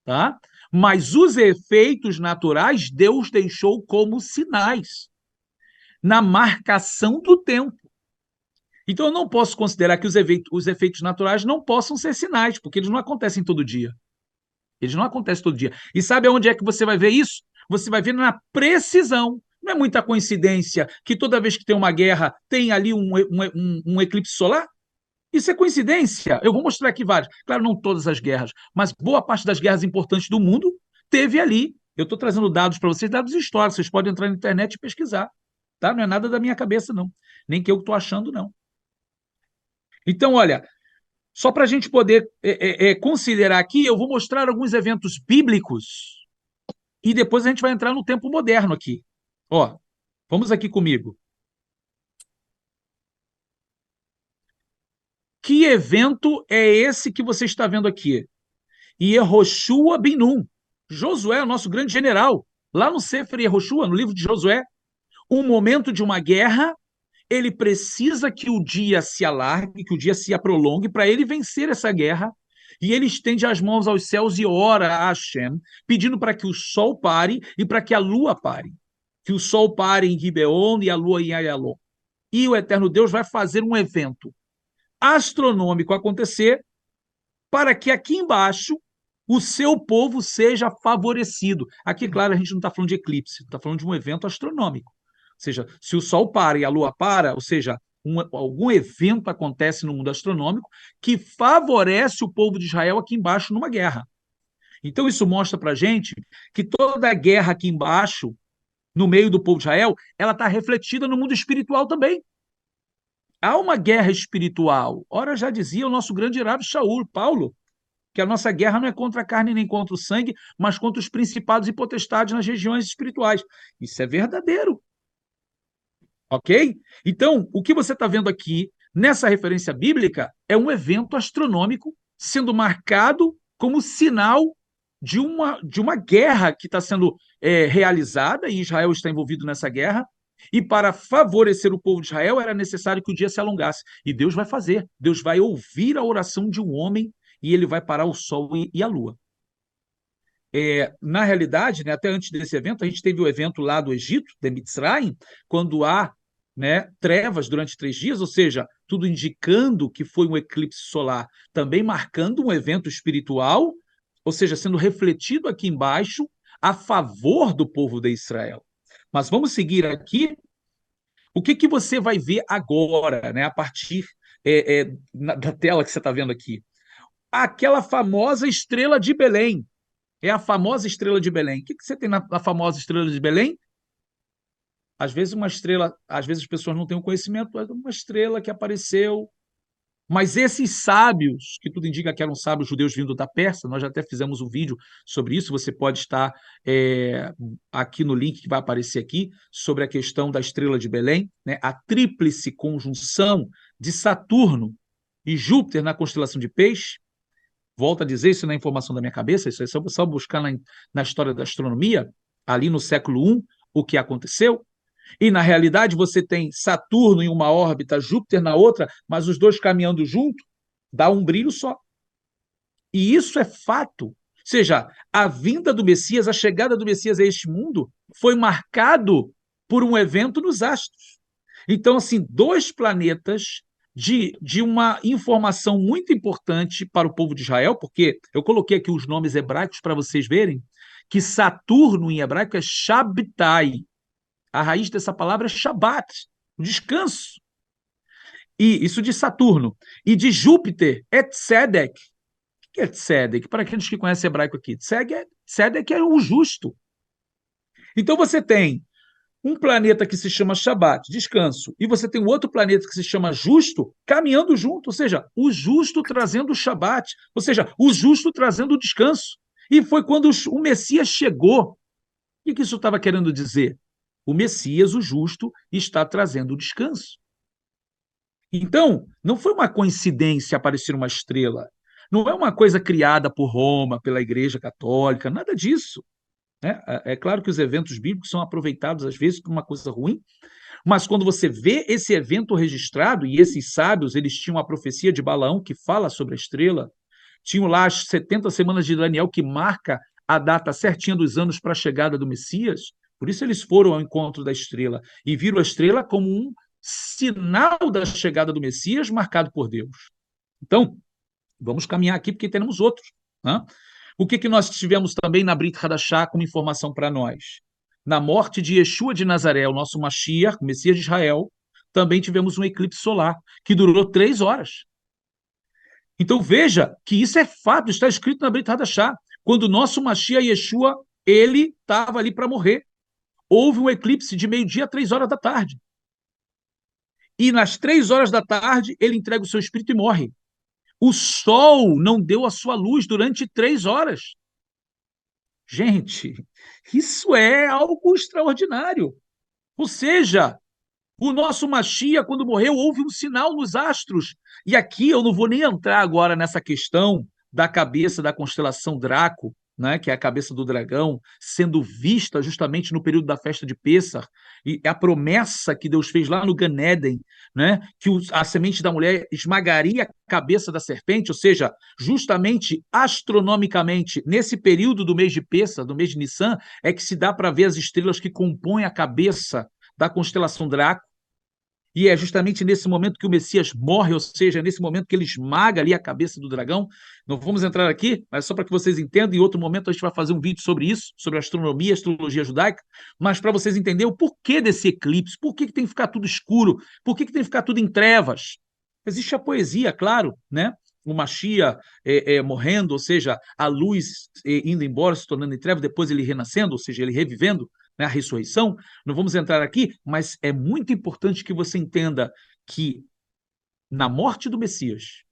tá? Mas os efeitos naturais Deus deixou como sinais, na marcação do tempo. Então eu não posso considerar que os efeitos naturais não possam ser sinais, porque eles não acontecem todo dia. Eles não acontecem todo dia. E sabe onde é que você vai ver isso? Você vai ver na precisão. Não é muita coincidência que toda vez que tem uma guerra tem ali um eclipse solar? Isso é coincidência. Eu vou mostrar aqui várias. Claro, não todas as guerras, mas boa parte das guerras importantes do mundo teve ali. Eu estou trazendo dados para vocês, dados históricos. Vocês podem entrar na internet e pesquisar. Tá? Não é nada da minha cabeça, não. Nem que eu estou achando, não. Então, olha, só para a gente poder considerar aqui, eu vou mostrar alguns eventos bíblicos e depois a gente vai entrar no tempo moderno aqui. Ó, vamos aqui comigo. Que evento é esse que você está vendo aqui? Yehoshua bin Nun. Josué, o nosso grande general, lá no Sefer Yehoshua, no livro de Josué, um momento de uma guerra, ele precisa que o dia se alargue, que o dia se prolongue para ele vencer essa guerra, e ele estende as mãos aos céus e ora a Hashem, pedindo para que o sol pare e para que a lua pare. Que o sol pare em Gibeon e a lua em Ayalon. E o eterno Deus vai fazer um evento astronômico acontecer para que aqui embaixo o seu povo seja favorecido. Aqui, claro, a gente não está falando de eclipse, está falando de um evento astronômico. Ou seja, se o Sol para e a Lua para, ou seja, algum evento acontece no mundo astronômico que favorece o povo de Israel aqui embaixo numa guerra. Então, isso mostra para a gente que toda a guerra aqui embaixo, no meio do povo de Israel, ela está refletida no mundo espiritual também. Há uma guerra espiritual. Ora, já dizia o nosso grande Rabi Shaul, Paulo, que a nossa guerra não é contra a carne nem contra o sangue, mas contra os principados e potestades nas regiões espirituais. Isso é verdadeiro. Ok? Então, o que você está vendo aqui, nessa referência bíblica, é um evento astronômico sendo marcado como sinal de uma guerra que está sendo realizada, e Israel está envolvido nessa guerra, e para favorecer o povo de Israel era necessário que o dia se alongasse. E Deus vai fazer. Deus vai ouvir a oração de um homem e ele vai parar o sol e a lua. Na realidade, né, até antes desse evento, a gente teve o evento lá do Egito, de Mitzrayim, quando há, né, trevas durante 3 dias, ou seja, tudo indicando que foi um eclipse solar, também marcando um evento espiritual, ou seja, sendo refletido aqui embaixo a favor do povo de Israel. Mas vamos seguir aqui. O que você vai ver agora, né, a partir da tela que você está vendo aqui? Aquela famosa estrela de Belém. É a famosa estrela de Belém. O que você tem na famosa estrela de Belém? Às vezes uma estrela, às vezes as pessoas não têm o conhecimento, mas uma estrela que apareceu. Mas esses sábios, que tudo indica que eram sábios judeus vindo da Pérsia, nós já até fizemos um vídeo sobre isso, você pode estar aqui no link que vai aparecer aqui, sobre a questão da estrela de Belém, né? A tríplice conjunção de Saturno e Júpiter na constelação de Peixe. Volto a dizer, isso não é informação da minha cabeça, isso é só buscar na história da astronomia, ali no século I, o que aconteceu. E, na realidade, você tem Saturno em uma órbita, Júpiter na outra, mas os dois caminhando junto, dá um brilho só. E isso é fato. Ou seja, a vinda do Messias, a chegada do Messias a este mundo, foi marcado por um evento nos astros. Então, assim, 2 planetas de uma informação muito importante para o povo de Israel, porque eu coloquei aqui os nomes hebraicos para vocês verem, que Saturno em hebraico é Shabtai. A raiz dessa palavra é Shabat, o descanso. E isso de Saturno. E de Júpiter é Tzedek. O que é Tzedek? Para aqueles que conhecem hebraico aqui, Tzedek é o justo. Então você tem um planeta que se chama Shabat, descanso, e você tem um outro planeta que se chama Justo, caminhando junto, ou seja, o justo trazendo o Shabat, ou seja, o justo trazendo o descanso. E foi quando o Messias chegou. O que isso estava querendo dizer? O Messias, o justo, está trazendo o descanso. Então, não foi uma coincidência aparecer uma estrela. Não é uma coisa criada por Roma, pela Igreja Católica, nada disso. né? É claro que os eventos bíblicos são aproveitados, às vezes, por uma coisa ruim, mas quando você vê esse evento registrado, e esses sábios, eles tinham a profecia de Balaão, que fala sobre a estrela, tinham lá as 70 semanas de Daniel, que marca a data certinha dos anos para a chegada do Messias, por isso eles foram ao encontro da estrela, e viram a estrela como um sinal da chegada do Messias marcado por Deus. Então, vamos caminhar aqui, porque temos outros, né? O que nós tivemos também na Brit Hadashah como informação para nós? Na morte de Yeshua de Nazaré, o nosso Mashiach, o Messias de Israel, também tivemos um eclipse solar, que durou 3 horas. Então veja que isso é fato, está escrito na Brit Hadashah. Quando o nosso Mashiach Yeshua, ele estava ali para morrer. Houve um eclipse de meio-dia a 3 horas da tarde. E nas 3 horas da tarde, ele entrega o seu espírito e morre. O sol não deu a sua luz durante 3 horas. Gente, isso é algo extraordinário. Ou seja, o nosso Mashiach, quando morreu, houve um sinal nos astros. E aqui eu não vou nem entrar agora nessa questão da cabeça da constelação Draco, né, que é a cabeça do dragão, sendo vista justamente no período da festa de Pêssar, e a promessa que Deus fez lá no Gan Éden, né, que a semente da mulher esmagaria a cabeça da serpente, ou seja, justamente astronomicamente, nesse período do mês de Pêssar, do mês de Nissan, é que se dá para ver as estrelas que compõem a cabeça da constelação Draco. E é justamente nesse momento que o Messias morre, ou seja, nesse momento que ele esmaga ali a cabeça do dragão. Não vamos entrar aqui, mas só para que vocês entendam, em outro momento a gente vai fazer um vídeo sobre isso, sobre astronomia, astrologia judaica, mas para vocês entenderem o porquê desse eclipse, por que tem que ficar tudo escuro, por que tem que ficar tudo em trevas. Existe a poesia, claro, né? O Mashiach morrendo, ou seja, a luz indo embora, se tornando em trevas, depois ele renascendo, ou seja, ele revivendo, né, a ressurreição. Não vamos entrar aqui, mas é muito importante que você entenda que na morte do Messias,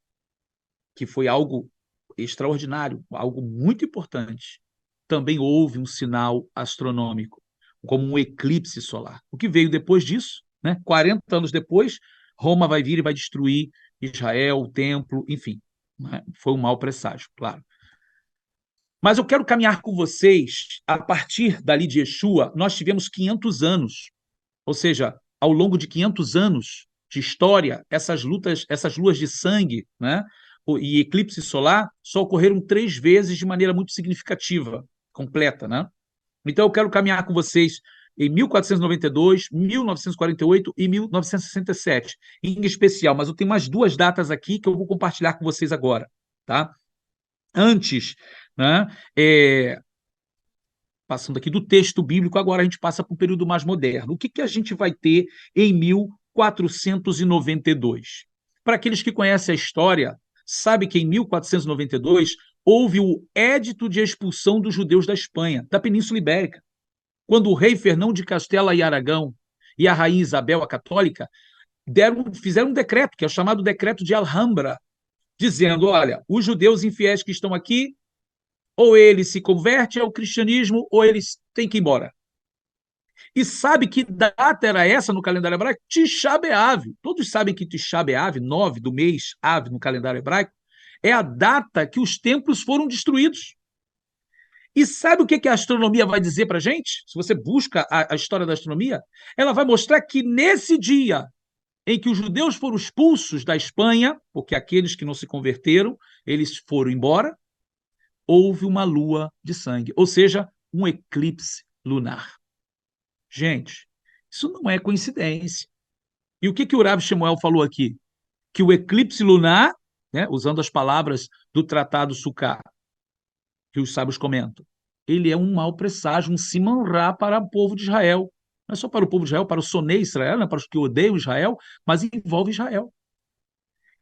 que foi algo extraordinário, algo muito importante, também houve um sinal astronômico, como um eclipse solar. O que veio depois disso, né? 40 anos depois, Roma vai vir e vai destruir Israel, o templo, enfim. Né? Foi um mau presságio, claro. Mas eu quero caminhar com vocês, a partir dali de Yeshua, nós tivemos 500 anos, ou seja, ao longo de 500 anos de história, essas luas de sangue, né, e eclipse solar só ocorreram 3 vezes de maneira muito significativa, completa, né? Então eu quero caminhar com vocês em 1492, 1948 e 1967, em especial, mas eu tenho mais 2 datas aqui que eu vou compartilhar com vocês agora, tá? Antes, né, passando aqui do texto bíblico, agora a gente passa para o período mais moderno. O que a gente vai ter em 1492? Para aqueles que conhecem a história, sabe que em 1492 houve o Édito de Expulsão dos Judeus da Espanha, da Península Ibérica, quando o rei Fernão de Castela e Aragão e a rainha Isabel, a católica, fizeram um decreto, que é o chamado Decreto de Alhambra, dizendo, olha, os judeus infiéis que estão aqui, ou eles se convertem ao cristianismo, ou eles têm que ir embora. E sabe que data era essa no calendário hebraico? Tisha B'Av. Todos sabem que Tisha B'Av, 9 do mês Av no calendário hebraico, é a data que os templos foram destruídos. E sabe o que a astronomia vai dizer para a gente? Se você busca a história da astronomia, ela vai mostrar que nesse dia em que os judeus foram expulsos da Espanha, porque aqueles que não se converteram, eles foram embora, houve uma lua de sangue, ou seja, um eclipse lunar. Gente, isso não é coincidência. E o que o Rav Shemuel falou aqui? Que o eclipse lunar, né, usando as palavras do Tratado Sukkah, que os sábios comentam, ele é um mau presságio, um siman ra para o povo de Israel. Não é só para o povo de Israel, para o sonei Israel, não é para os que odeiam Israel, mas envolve Israel.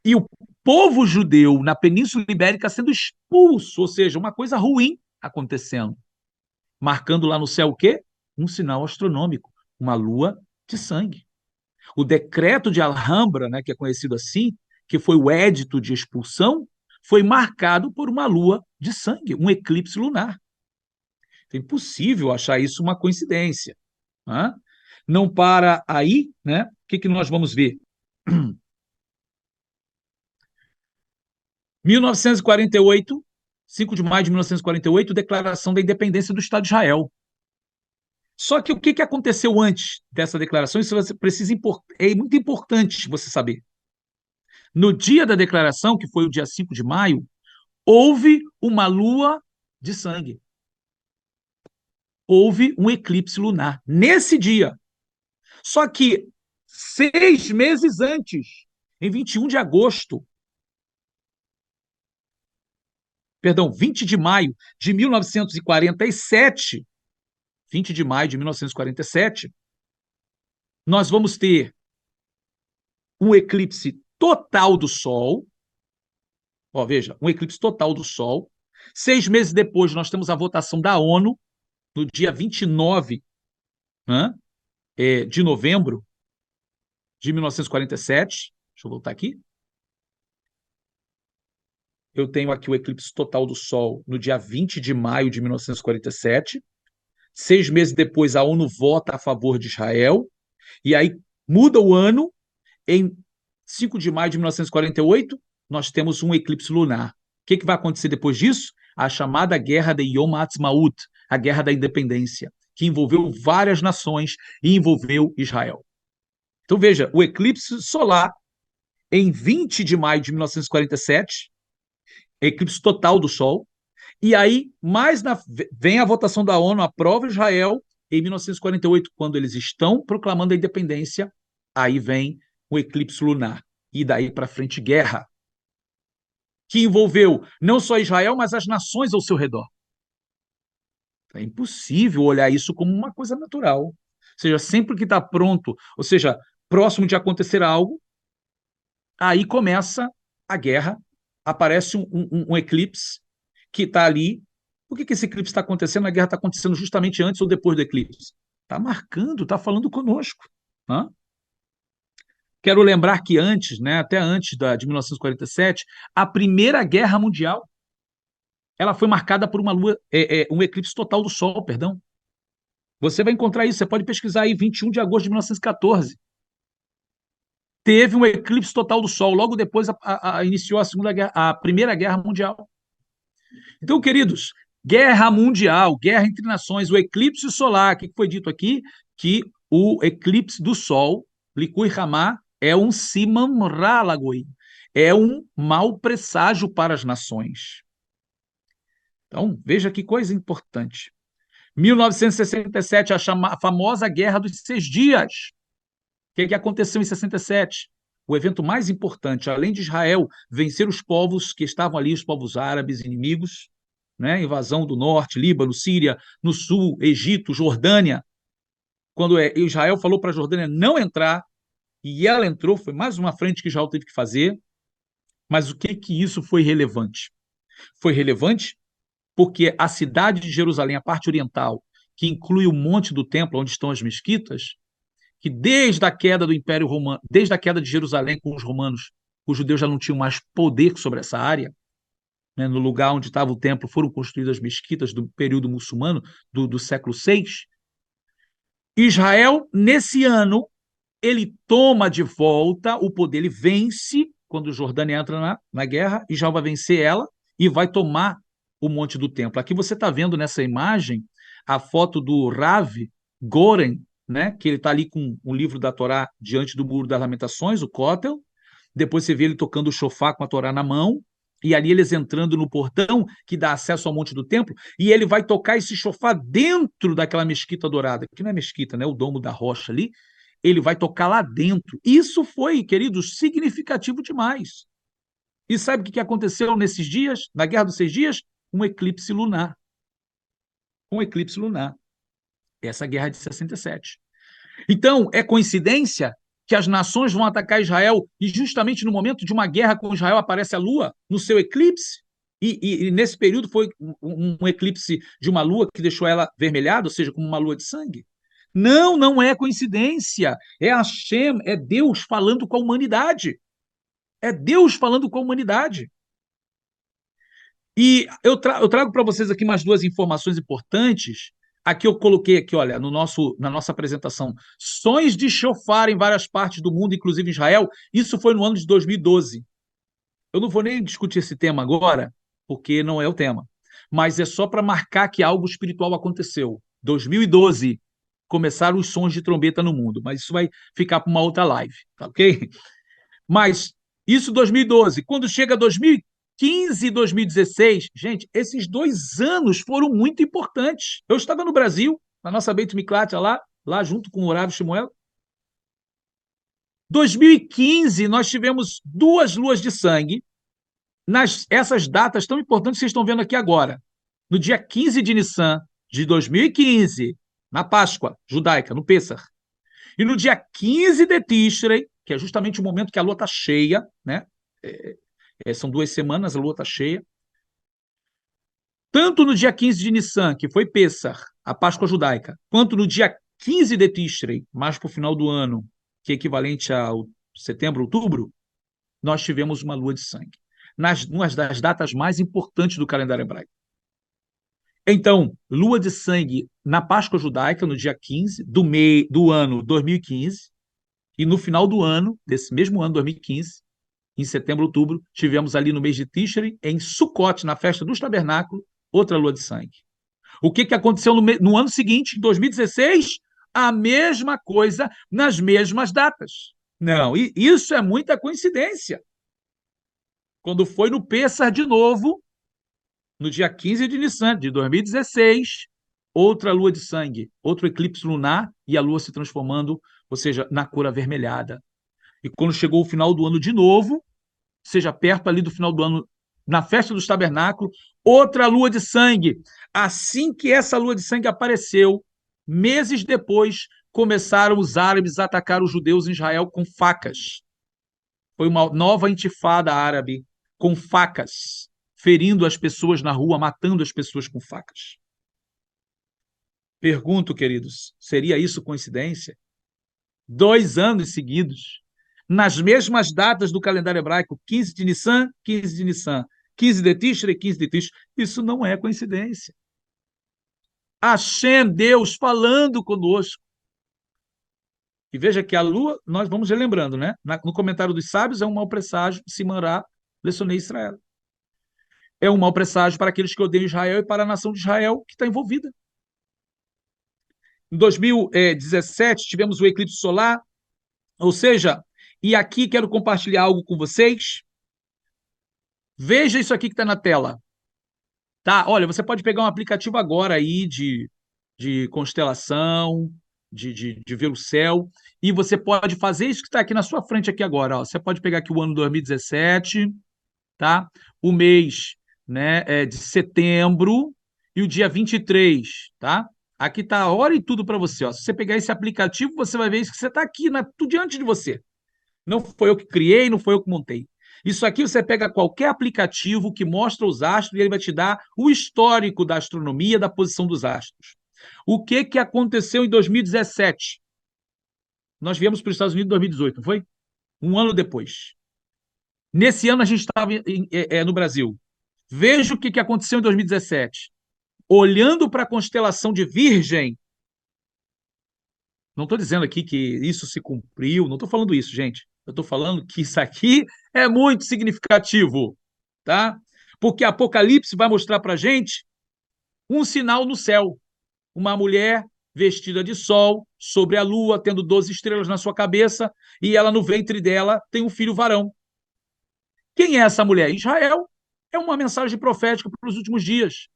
E o povo judeu na Península Ibérica sendo expulso, ou seja, uma coisa ruim acontecendo. Marcando lá no céu o quê? Um sinal astronômico, uma lua de sangue. O decreto de Alhambra, né, que é conhecido assim, que foi o édito de expulsão, foi marcado por uma lua de sangue, um eclipse lunar. É impossível achar isso uma coincidência. Né? Não para aí, né? O que nós vamos ver? 1948, 5 de maio de 1948, declaração da independência do Estado de Israel. Só que o que aconteceu antes dessa declaração? Isso você precisa, é muito importante você saber. No dia da declaração, que foi o dia 5 de maio, houve uma lua de sangue. Houve um eclipse lunar nesse dia. Só que 6 meses antes, em 21 de agosto, perdão, 20 de maio de 1947, 20 de maio de 1947, nós vamos ter um eclipse total do Sol. Ó, veja, um eclipse total do Sol. 6 meses depois, nós temos a votação da ONU, no dia 29, né, de novembro de 1947. Deixa eu voltar aqui. Eu tenho aqui o eclipse total do Sol no dia 20 de maio de 1947. 6 meses depois, a ONU vota a favor de Israel. E aí muda o ano. Em 5 de maio de 1948, nós temos um eclipse lunar. O que vai acontecer depois disso? A chamada Guerra de Yom Ha'atzmaut, a Guerra da Independência, que envolveu várias nações e envolveu Israel. Então veja, o eclipse solar em 20 de maio de 1947, eclipse total do Sol, e aí vem a votação da ONU, aprova Israel em 1948, quando eles estão proclamando a independência, aí vem o eclipse lunar, e daí para frente guerra, que envolveu não só Israel, mas as nações ao seu redor. É impossível olhar isso como uma coisa natural. Ou seja, sempre que está pronto, ou seja, próximo de acontecer algo, aí começa a guerra, aparece um eclipse que está ali. Por que esse eclipse está acontecendo? A guerra está acontecendo justamente antes ou depois do eclipse? Está marcando, está falando conosco. Né? Quero lembrar que antes, né, até antes de 1947, a Primeira Guerra Mundial ela foi marcada por um eclipse total do Sol, perdão. Você vai encontrar isso, você pode pesquisar aí, 21 de agosto de 1914. Teve um eclipse total do Sol, logo depois iniciou a Primeira Guerra Mundial. Então, queridos, guerra mundial, guerra entre nações, o eclipse solar, o que foi dito aqui? Que o eclipse do Sol, Likui Hamá, é um Siman Ra Lagoi, é um mau presságio para as nações. Então, veja que coisa importante. 1967, a famosa Guerra dos 6 Dias. O que aconteceu em 67? O evento mais importante, além de Israel vencer os povos que estavam ali, os povos árabes inimigos, né? Invasão do norte, Líbano, Síria, no sul, Egito, Jordânia. Quando Israel falou para a Jordânia não entrar, e ela entrou, foi mais uma frente que Israel teve que fazer. Mas o que isso foi relevante? Foi relevante porque a cidade de Jerusalém, a parte oriental, que inclui o Monte do Templo, onde estão as mesquitas, que desde a queda do Império Romano, desde a queda de Jerusalém com os romanos, os judeus já não tinham mais poder sobre essa área, né? No lugar onde estava o templo foram construídas as mesquitas do período muçulmano, do século VI. Israel, nesse ano, ele toma de volta o poder, ele vence, quando Jordânia entra na guerra, Israel vai vencer ela e vai tomar o Monte do Templo. Aqui você está vendo nessa imagem a foto do Rav Goren, né, que ele está ali com o livro da Torá diante do Muro das Lamentações, o Kotel. Depois você vê ele tocando o shofar com a Torá na mão, e ali eles entrando no portão que dá acesso ao Monte do Templo, e ele vai tocar esse shofar dentro daquela mesquita dourada, que não é mesquita, né, o domo da rocha ali, ele vai tocar lá dentro. Isso foi, queridos, significativo demais. E sabe o que aconteceu nesses dias, na Guerra dos 6 Dias? Um eclipse lunar. Um eclipse lunar. Essa guerra de 67. Então, é coincidência que as nações vão atacar Israel e justamente no momento de uma guerra com Israel aparece a Lua no seu eclipse? E nesse período foi um eclipse de uma lua que deixou ela vermelhada, ou seja, como uma lua de sangue? Não, não é coincidência. É Hashem, é Deus falando com a humanidade. É Deus falando com a humanidade. E eu trago para vocês aqui mais duas informações importantes. Aqui eu coloquei aqui, olha, na nossa apresentação, sons de chofar em várias partes do mundo, inclusive em Israel. Isso foi no ano de 2012. Eu não vou nem discutir esse tema agora, porque não é o tema. Mas é só para marcar que algo espiritual aconteceu. 2012. começaram os sons de trombeta no mundo, mas isso vai ficar para uma outra live, tá ok? Mas isso 2012. Quando chega 2015 e 2016, gente, esses 2 anos foram muito importantes. Eu estava no Brasil, na nossa Beit Miklat, lá junto com o Orav Shmuel. 2015, nós tivemos 2 luas de sangue, essas datas tão importantes que vocês estão vendo aqui agora. No dia 15 de Nissan de 2015, na Páscoa judaica, no Pêssar. E no dia 15 de Tishrei, que é justamente o momento que a lua está cheia, né? São 2 semanas, a lua está cheia. Tanto no dia 15 de Nissan, que foi Pêssar, a Páscoa judaica, quanto no dia 15 de Tishrei, mais para o final do ano, que é equivalente ao setembro, outubro, nós tivemos uma lua de sangue. Uma das datas mais importantes do calendário hebraico. Então, lua de sangue na Páscoa judaica, no dia 15 do ano 2015, e no final do ano, desse mesmo ano, 2015, em setembro, outubro, tivemos ali no mês de Tishrei, em Sukkot, na festa dos tabernáculos, outra lua de sangue. O que aconteceu no ano seguinte, em 2016? A mesma coisa, nas mesmas datas. Não, e isso é muita coincidência. Quando foi no Pêssar de novo, no dia 15 de Nissan, de 2016, outra lua de sangue, outro eclipse lunar e a lua se transformando, ou seja, na cor avermelhada. E quando chegou o final do ano de novo, seja perto ali do final do ano, na festa dos tabernáculos, outra lua de sangue. Assim que essa lua de sangue apareceu, meses depois, começaram os árabes a atacar os judeus em Israel com facas. Foi uma nova intifada árabe com facas, ferindo as pessoas na rua, matando as pessoas com facas. Pergunto, queridos, seria isso coincidência? 2 anos seguidos, nas mesmas datas do calendário hebraico, 15 de Nissan, 15 de Nissan, 15 de Tishrei, 15 de Tishrei. Isso não é coincidência. Hashem, Deus, falando conosco. E veja que a lua, nós vamos relembrando, né? No comentário dos sábios, é um mau presságio, Simará, lecionei Israel. É um mau presságio para aqueles que odeiam Israel e para a nação de Israel que está envolvida. Em 2017, tivemos o eclipse solar, ou seja, e aqui quero compartilhar algo com vocês. Veja isso aqui que está na tela. Tá? Olha, você pode pegar um aplicativo agora aí de constelação, de ver o céu, e você pode fazer isso que está aqui na sua frente aqui agora. Ó. Você pode pegar aqui o ano 2017, tá? O mês, né, de setembro e o dia 23, tá? Aqui está a hora e tudo para você. Ó. Se você pegar esse aplicativo, você vai ver isso que você está aqui, tudo diante de você. Não foi eu que criei, não foi eu que montei. Isso aqui você pega qualquer aplicativo que mostra os astros e ele vai te dar o histórico da astronomia, da posição dos astros. O que aconteceu em 2017? Nós viemos para os Estados Unidos em 2018, não foi? Um ano depois. Nesse ano a gente estava no Brasil. Veja o que aconteceu em 2017. Olhando para a constelação de Virgem, não estou dizendo aqui que isso se cumpriu, não estou falando isso, gente. Eu estou falando que isso aqui é muito significativo, tá? Porque Apocalipse vai mostrar para a gente um sinal no céu. Uma mulher vestida de sol, sobre a lua, tendo 12 estrelas na sua cabeça, e ela no ventre dela tem um filho varão. Quem é essa mulher? Israel. É uma mensagem profética para os últimos dias.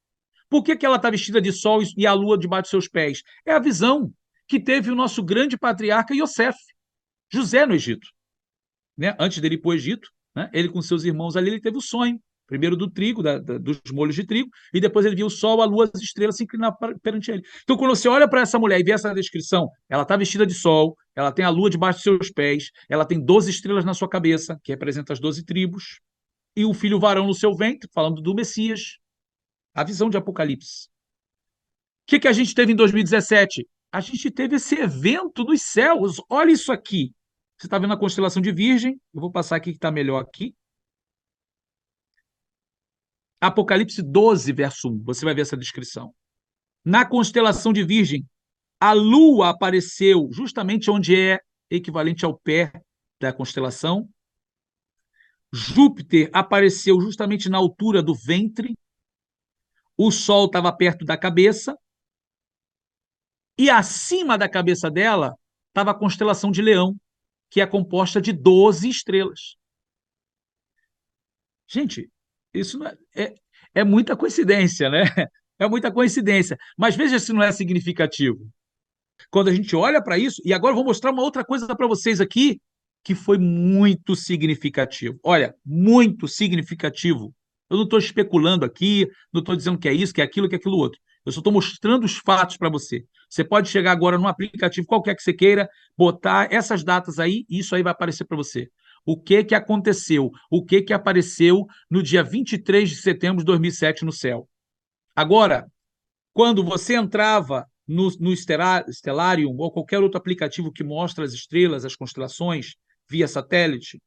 Por que ela está vestida de sol e a lua debaixo dos seus pés? É a visão que teve o nosso grande patriarca Yosef, José no Egito. Né? Antes dele ir para o Egito, né? Ele com seus irmãos ali, ele teve o sonho. Primeiro do trigo, dos molhos de trigo, e depois ele viu o sol, a lua, as estrelas se inclinar perante ele. Então, quando você olha para essa mulher e vê essa descrição, ela está vestida de sol, ela tem a lua debaixo dos seus pés, ela tem 12 estrelas na sua cabeça, que representa as 12 tribos, e o filho varão no seu ventre, falando do Messias. A visão de Apocalipse. O que a gente teve em 2017? A gente teve esse evento dos céus. Olha isso aqui. Você está vendo a constelação de Virgem? Eu vou passar aqui que está melhor aqui. Apocalipse 12, verso 1. Você vai ver essa descrição. Na constelação de Virgem, a lua apareceu justamente onde é equivalente ao pé da constelação. Júpiter apareceu justamente na altura do ventre. O sol estava perto da cabeça. E acima da cabeça dela estava a constelação de Leão, que é composta de 12 estrelas. Gente, isso não é muita coincidência, né? É muita coincidência. Mas veja se não é significativo. Quando a gente olha para isso, e agora eu vou mostrar uma outra coisa para vocês aqui, que foi muito significativo. Olha, muito significativo. Eu não estou especulando aqui, não estou dizendo que é isso, que é aquilo outro. Eu só estou mostrando os fatos para você. Você pode chegar agora num aplicativo qualquer que você queira, botar essas datas aí, e isso aí vai aparecer para você. O que que aconteceu? O que que apareceu no dia 23 de setembro de 2007 no céu? Agora, quando você entrava no Stellarium ou qualquer outro aplicativo que mostra as estrelas, as constelações, via satélite,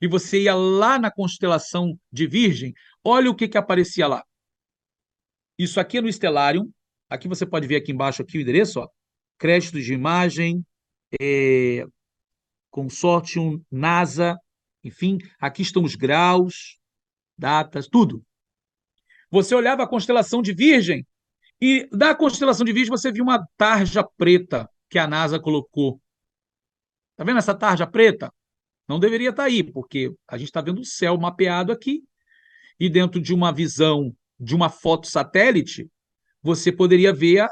e você ia lá na constelação de Virgem, olha o que que aparecia lá. Isso aqui é no Stellarium, aqui você pode ver aqui embaixo aqui o endereço, ó, créditos de imagem, Consortium, NASA, enfim, aqui estão os graus, datas, tudo. Você olhava a constelação de Virgem, e da constelação de Virgem você viu uma tarja preta que a NASA colocou. Tá vendo essa tarja preta? Não deveria estar aí, porque a gente está vendo o céu mapeado aqui, e dentro de uma visão de uma foto satélite, você poderia ver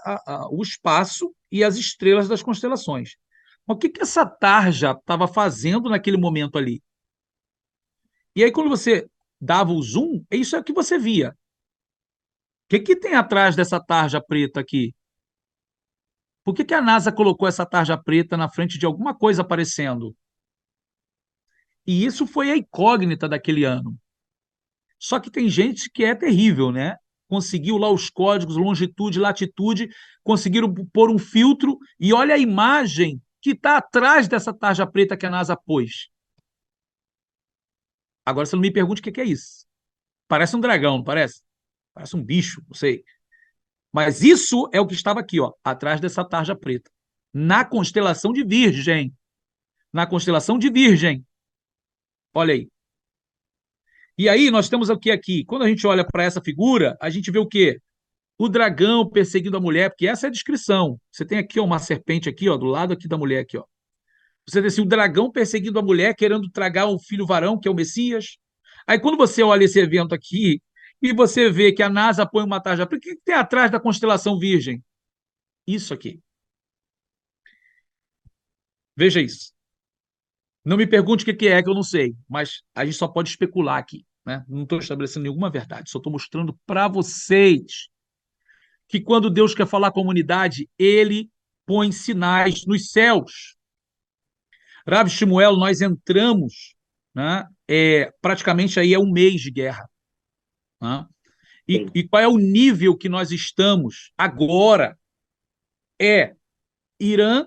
o espaço e as estrelas das constelações. Mas o que que essa tarja estava fazendo naquele momento ali? E aí, quando você dava o zoom, isso é o que você via. O que que tem atrás dessa tarja preta aqui? Por que que a NASA colocou essa tarja preta na frente de alguma coisa aparecendo? E isso foi a incógnita daquele ano. Só que tem gente que é terrível, né? Conseguiu lá os códigos, longitude, latitude, conseguiram pôr um filtro e olha a imagem que está atrás dessa tarja preta que a NASA pôs. Agora você não me pergunte o que é isso. Parece um dragão, não parece? Parece um bicho, não sei. Mas isso é o que estava aqui, ó, atrás dessa tarja preta. Na constelação de Virgem. Na constelação de Virgem. Olha aí. E aí nós temos o que aqui? Quando a gente olha para essa figura, a gente vê o quê? O dragão perseguindo a mulher, porque essa é a descrição. Você tem aqui ó, uma serpente aqui, ó, do lado aqui da mulher aqui, ó. Você tem assim, o dragão perseguindo a mulher, querendo tragar o filho varão, que é o Messias. Aí quando você olha esse evento aqui e você vê que a NASA põe uma tarja, por que tem atrás da constelação Virgem? Isso aqui. Veja isso. Não me pergunte o que é, que eu não sei, mas a gente só pode especular aqui, né? Não estou estabelecendo nenhuma verdade, só estou mostrando para vocês que quando Deus quer falar com a humanidade, ele põe sinais nos céus. Rabi Shmuel, nós entramos, né, praticamente aí é um mês de guerra. Né? E qual é o nível que nós estamos agora? É Irã,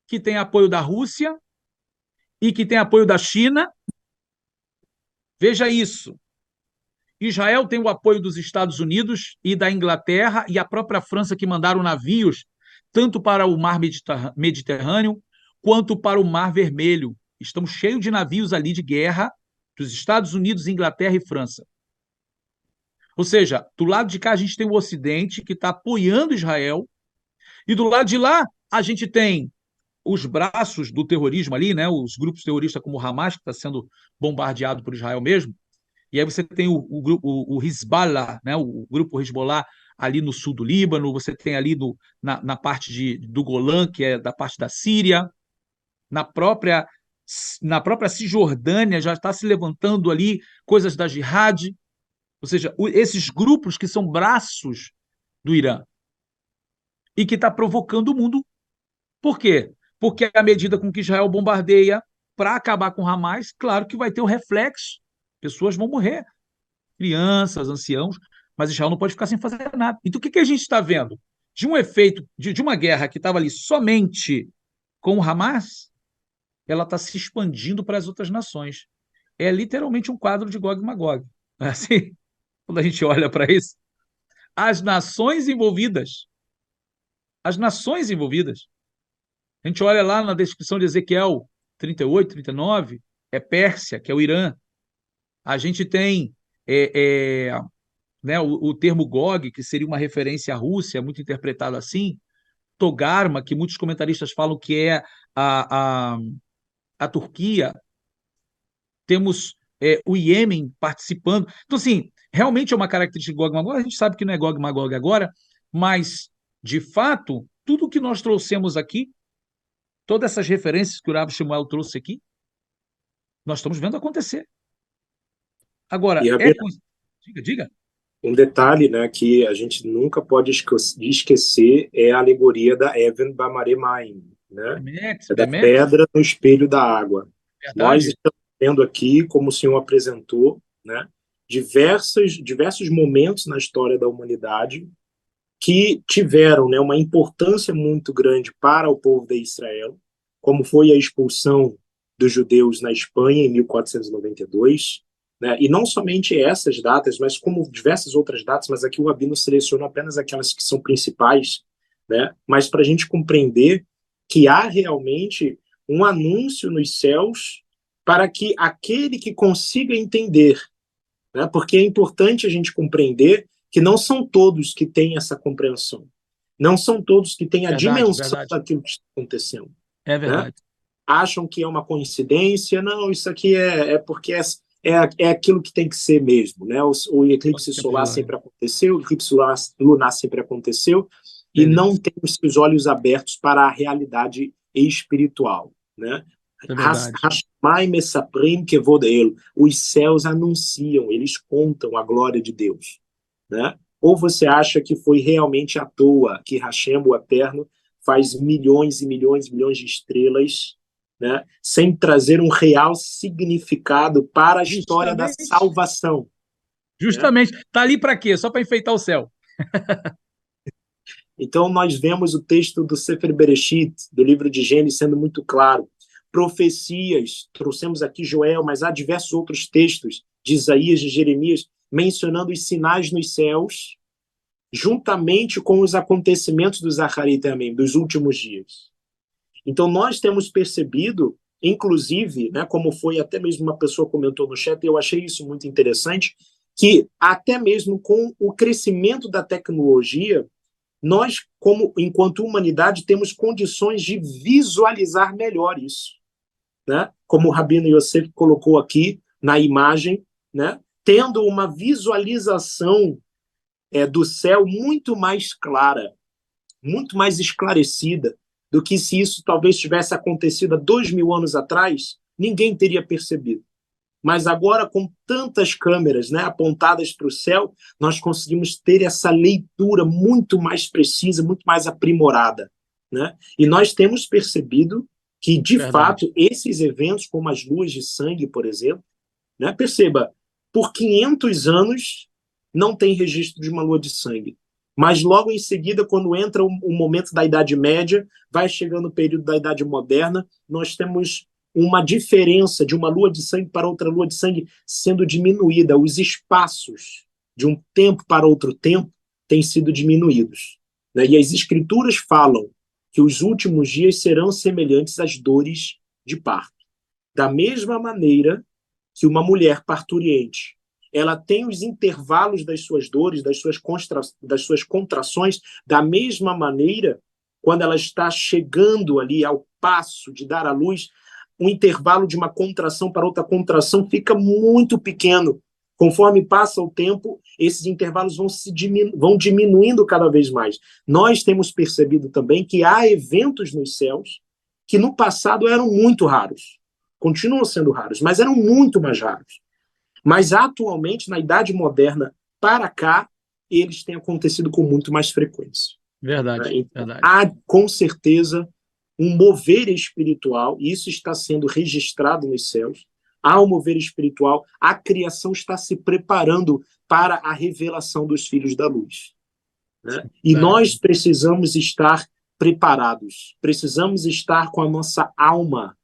que tem apoio da Rússia e que tem apoio da China. Veja isso. Israel tem o apoio dos Estados Unidos e da Inglaterra e a própria França que mandaram navios tanto para o Mar Mediterrâneo quanto para o Mar Vermelho. Estamos cheios de navios ali de guerra dos Estados Unidos, Inglaterra e França. Ou seja, do lado de cá a gente tem o Ocidente que está apoiando Israel e do lado de lá a gente tem os braços do terrorismo ali, né? Os grupos terroristas como o Hamas, que está sendo bombardeado por Israel mesmo, e aí você tem o Hezbollah, né? O grupo Hezbollah ali no sul do Líbano, você tem ali na parte do Golã, que é da parte da Síria, na própria, na própria Cisjordânia já está se levantando ali coisas da jihad, ou seja, esses grupos que são braços do Irã e que está provocando o mundo. Por quê? Porque à medida com que Israel bombardeia para acabar com Hamas, claro que vai ter o reflexo, pessoas vão morrer, crianças, anciãos, mas Israel não pode ficar sem fazer nada. Então, o que a gente está vendo? De um efeito, de uma guerra que estava ali somente com o Hamas, ela está se expandindo para as outras nações. É literalmente um quadro de Gog e Magog. Assim, quando a gente olha para isso, as nações envolvidas, as nações envolvidas, a gente olha lá na descrição de Ezequiel 38, 39, é Pérsia, que é o Irã. A gente tem né, o termo Gog, que seria uma referência à Rússia, muito interpretado assim, Togarma, que muitos comentaristas falam que é a, a, a Turquia, temos o Iêmen participando. Então, assim, realmente é uma característica de Gog e Magog. A gente sabe que não é Gog e Magog agora, mas, de fato, tudo que nós trouxemos aqui, todas essas referências que o Rabi Shmuel trouxe aqui, nós estamos vendo acontecer. Agora, E, Rabino, diga. um detalhe, né, que a gente nunca pode esquecer é a alegoria da Even Bamare Maim, né? É da Bemex, pedra no espelho da água. Nós verdade. estamos vendo aqui, como o senhor apresentou, né, diversos momentos na história da humanidade que tiveram, né, uma importância muito grande para o povo de Israel, como foi a expulsão dos judeus na Espanha em 1492, né, e não somente essas datas, mas como diversas outras datas, mas aqui o Rabino seleciona apenas aquelas que são principais, né, mas para a gente compreender que há realmente um anúncio nos céus para que aquele que consiga entender, né, porque é importante a gente compreender que não são todos que têm essa compreensão. Não são todos que têm a Verdade, dimensão verdade. daquilo que está acontecendo. É Né? verdade. Acham que é uma coincidência. Não, isso aqui é porque é aquilo que tem que ser mesmo. Né? O eclipse solar sempre aconteceu, o eclipse lunar sempre aconteceu, e não tem os seus olhos abertos para a realidade espiritual. Né? É verdade. Os céus anunciam, eles contam a glória de Deus. Né? Ou você acha que foi realmente à toa que Hashem, o Eterno, faz milhões e milhões e milhões de estrelas, né, sem trazer um real significado para a história da salvação? Justamente. Está ali para quê? Só para enfeitar o céu. Então, nós vemos o texto do Sefer Bereshit, do livro de Gênesis, sendo muito claro. Profecias, trouxemos aqui Joel, mas há diversos outros textos de Isaías, de Jeremias, mencionando os sinais nos céus, juntamente com os acontecimentos do Zaharit também, dos últimos dias. Então, nós temos percebido, inclusive, né, como foi até mesmo uma pessoa comentou no chat, e eu achei isso muito interessante, que até mesmo com o crescimento da tecnologia, nós, enquanto humanidade, temos condições de visualizar melhor isso. Né? Como o Rabino Yosef colocou aqui na imagem, né? Tendo uma visualização do céu muito mais clara, muito mais esclarecida do que se isso talvez tivesse acontecido há 2000 anos atrás, ninguém teria percebido. Mas agora, com tantas câmeras, né, apontadas para o céu, nós conseguimos ter essa leitura muito mais precisa, muito mais aprimorada. Né? E nós temos percebido que, de fato, esses eventos, como as luas de sangue, por exemplo, né, perceba, por 500 anos não tem registro de uma lua de sangue. Mas logo em seguida, quando entra o momento da Idade Média, vai chegando o período da Idade Moderna, nós temos uma diferença de uma lua de sangue para outra lua de sangue sendo diminuída. Os espaços de um tempo para outro tempo têm sido diminuídos. Né? E as escrituras falam que os últimos dias serão semelhantes às dores de parto. Da mesma maneira que uma mulher parturiente, ela tem os intervalos das suas dores, das suas contrações, da mesma maneira, quando ela está chegando ali ao passo de dar à luz, o intervalo de uma contração para outra contração fica muito pequeno. Conforme passa o tempo, esses intervalos vão diminuindo cada vez mais. Nós temos percebido também que há eventos nos céus que no passado eram muito raros. Continuam sendo raros, mas eram muito mais raros. Mas atualmente, na Idade Moderna para cá, eles têm acontecido com muito mais frequência. Verdade, Então, verdade. há, com certeza, um mover espiritual, e isso está sendo registrado nos céus. Há um mover espiritual, a criação está se preparando para a revelação dos filhos da luz. Né? E nós precisamos estar preparados, precisamos estar com a nossa alma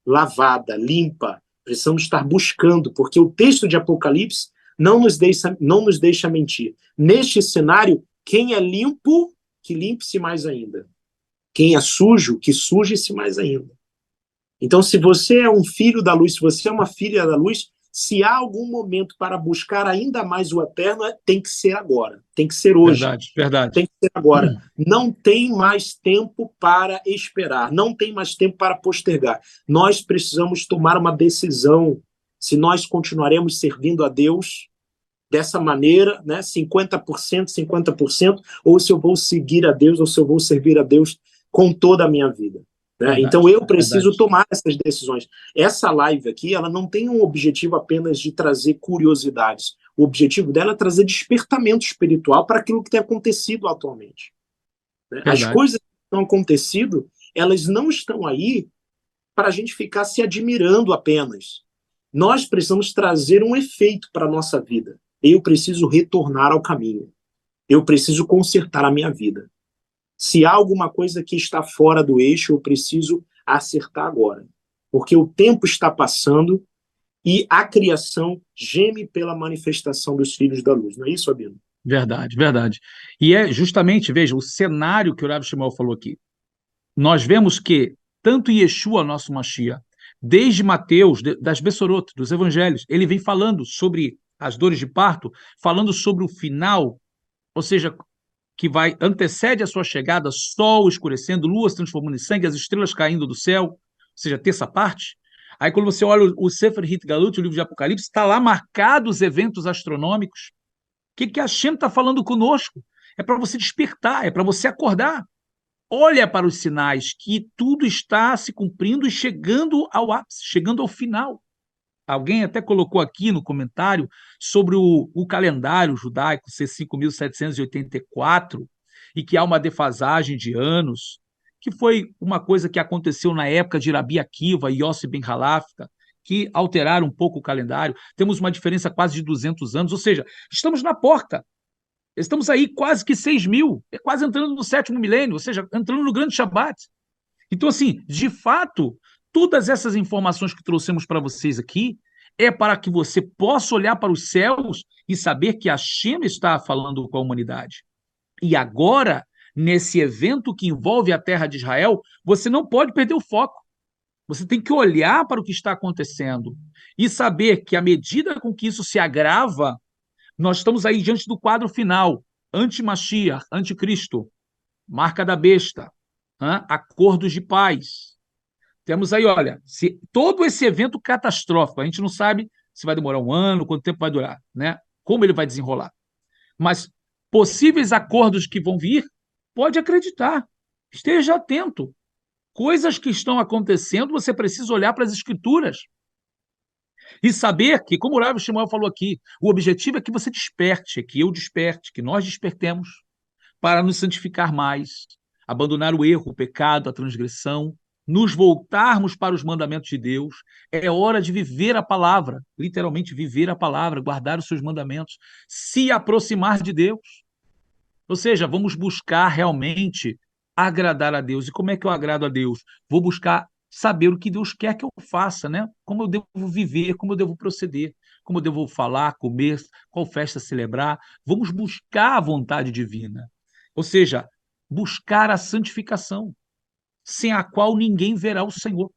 lavada, limpa, precisamos estar buscando, porque o texto de Apocalipse não nos deixa mentir. Neste cenário, quem é limpo, que limpe-se mais ainda. Quem é sujo, que suje-se mais ainda. Então, se você é um filho da luz, se você é uma filha da luz, Se há algum momento para buscar ainda mais o eterno, tem que ser agora, tem que ser hoje. Verdade, verdade. Tem que ser agora. Não tem mais tempo para esperar, não tem mais tempo para postergar. Nós precisamos tomar uma decisão se nós continuaremos servindo a Deus dessa maneira, né, 50%, 50%, ou se eu vou seguir a Deus, ou se eu vou servir a Deus com toda a minha vida. Né? Verdade, então eu preciso verdade. tomar essas decisões. Essa live aqui, ela não tem um objetivo apenas de trazer curiosidades. O objetivo dela é trazer despertamento espiritual para aquilo que tem acontecido atualmente. Né? As Verdade. coisas que estão acontecendo, elas não estão aí para a gente ficar se admirando apenas. Nós precisamos trazer um efeito para a nossa vida. Eu preciso retornar ao caminho. Eu preciso consertar a minha vida. Se há alguma coisa que está fora do eixo, eu preciso acertar agora. Porque o tempo está passando e a criação geme pela manifestação dos filhos da luz. Não é isso, Abino? Verdade, verdade. E é justamente, veja, o cenário que o Rav Shmuel falou aqui. Nós vemos que tanto Yeshua, nosso Mashiach, desde Mateus, das Bessorot, dos Evangelhos, ele vem falando sobre as dores de parto, falando sobre o final, ou seja, que antecede a sua chegada, sol escurecendo, lua se transformando em sangue, as estrelas caindo do céu, ou seja, terça parte. Aí quando você olha o Sefer Hitgalut, o livro de Apocalipse, está lá marcados os eventos astronômicos. O que a Hashem está falando conosco? É para você despertar, é para você acordar. Olha para os sinais que tudo está se cumprindo e chegando ao ápice, chegando ao final. Alguém até colocou aqui no comentário sobre o calendário judaico ser 5.784 e que há uma defasagem de anos, que foi uma coisa que aconteceu na época de Rabi Akiva e Yossi Ben Halafta, que alteraram um pouco o calendário. Temos uma diferença quase de 200 anos, ou seja, estamos na porta. Estamos aí quase que 6.000, quase entrando no 7º milênio, ou seja, entrando no grande Shabat. Então, assim, de fato, todas essas informações que trouxemos para vocês aqui é para que você possa olhar para os céus e saber que a Hashem está falando com a humanidade. E agora, nesse evento que envolve a terra de Israel, você não pode perder o foco. Você tem que olhar para o que está acontecendo e saber que, à medida com que isso se agrava, nós estamos aí diante do quadro final, anti-Mashiach, anticristo, marca da besta, acordos de paz. Temos aí, olha, todo esse evento catastrófico, a gente não sabe se vai demorar um ano, quanto tempo vai durar, né? Como ele vai desenrolar. Mas possíveis acordos que vão vir, pode acreditar, esteja atento. Coisas que estão acontecendo, você precisa olhar para as escrituras e saber que, como o Rav Shmuel falou aqui, o objetivo é que você desperte, que eu desperte, que nós despertemos para nos santificar mais, abandonar o erro, o pecado, a transgressão, nos voltarmos para os mandamentos de Deus. É hora de viver a palavra, literalmente viver a palavra, guardar os seus mandamentos, se aproximar de Deus. Ou seja, vamos buscar realmente agradar a Deus. E como é que eu agrado a Deus? Vou buscar saber o que Deus quer que eu faça, né? Como eu devo viver, como eu devo proceder, como eu devo falar, comer, qual festa celebrar. Vamos buscar a vontade divina. Ou seja, buscar a santificação, sem a qual ninguém verá o Senhor.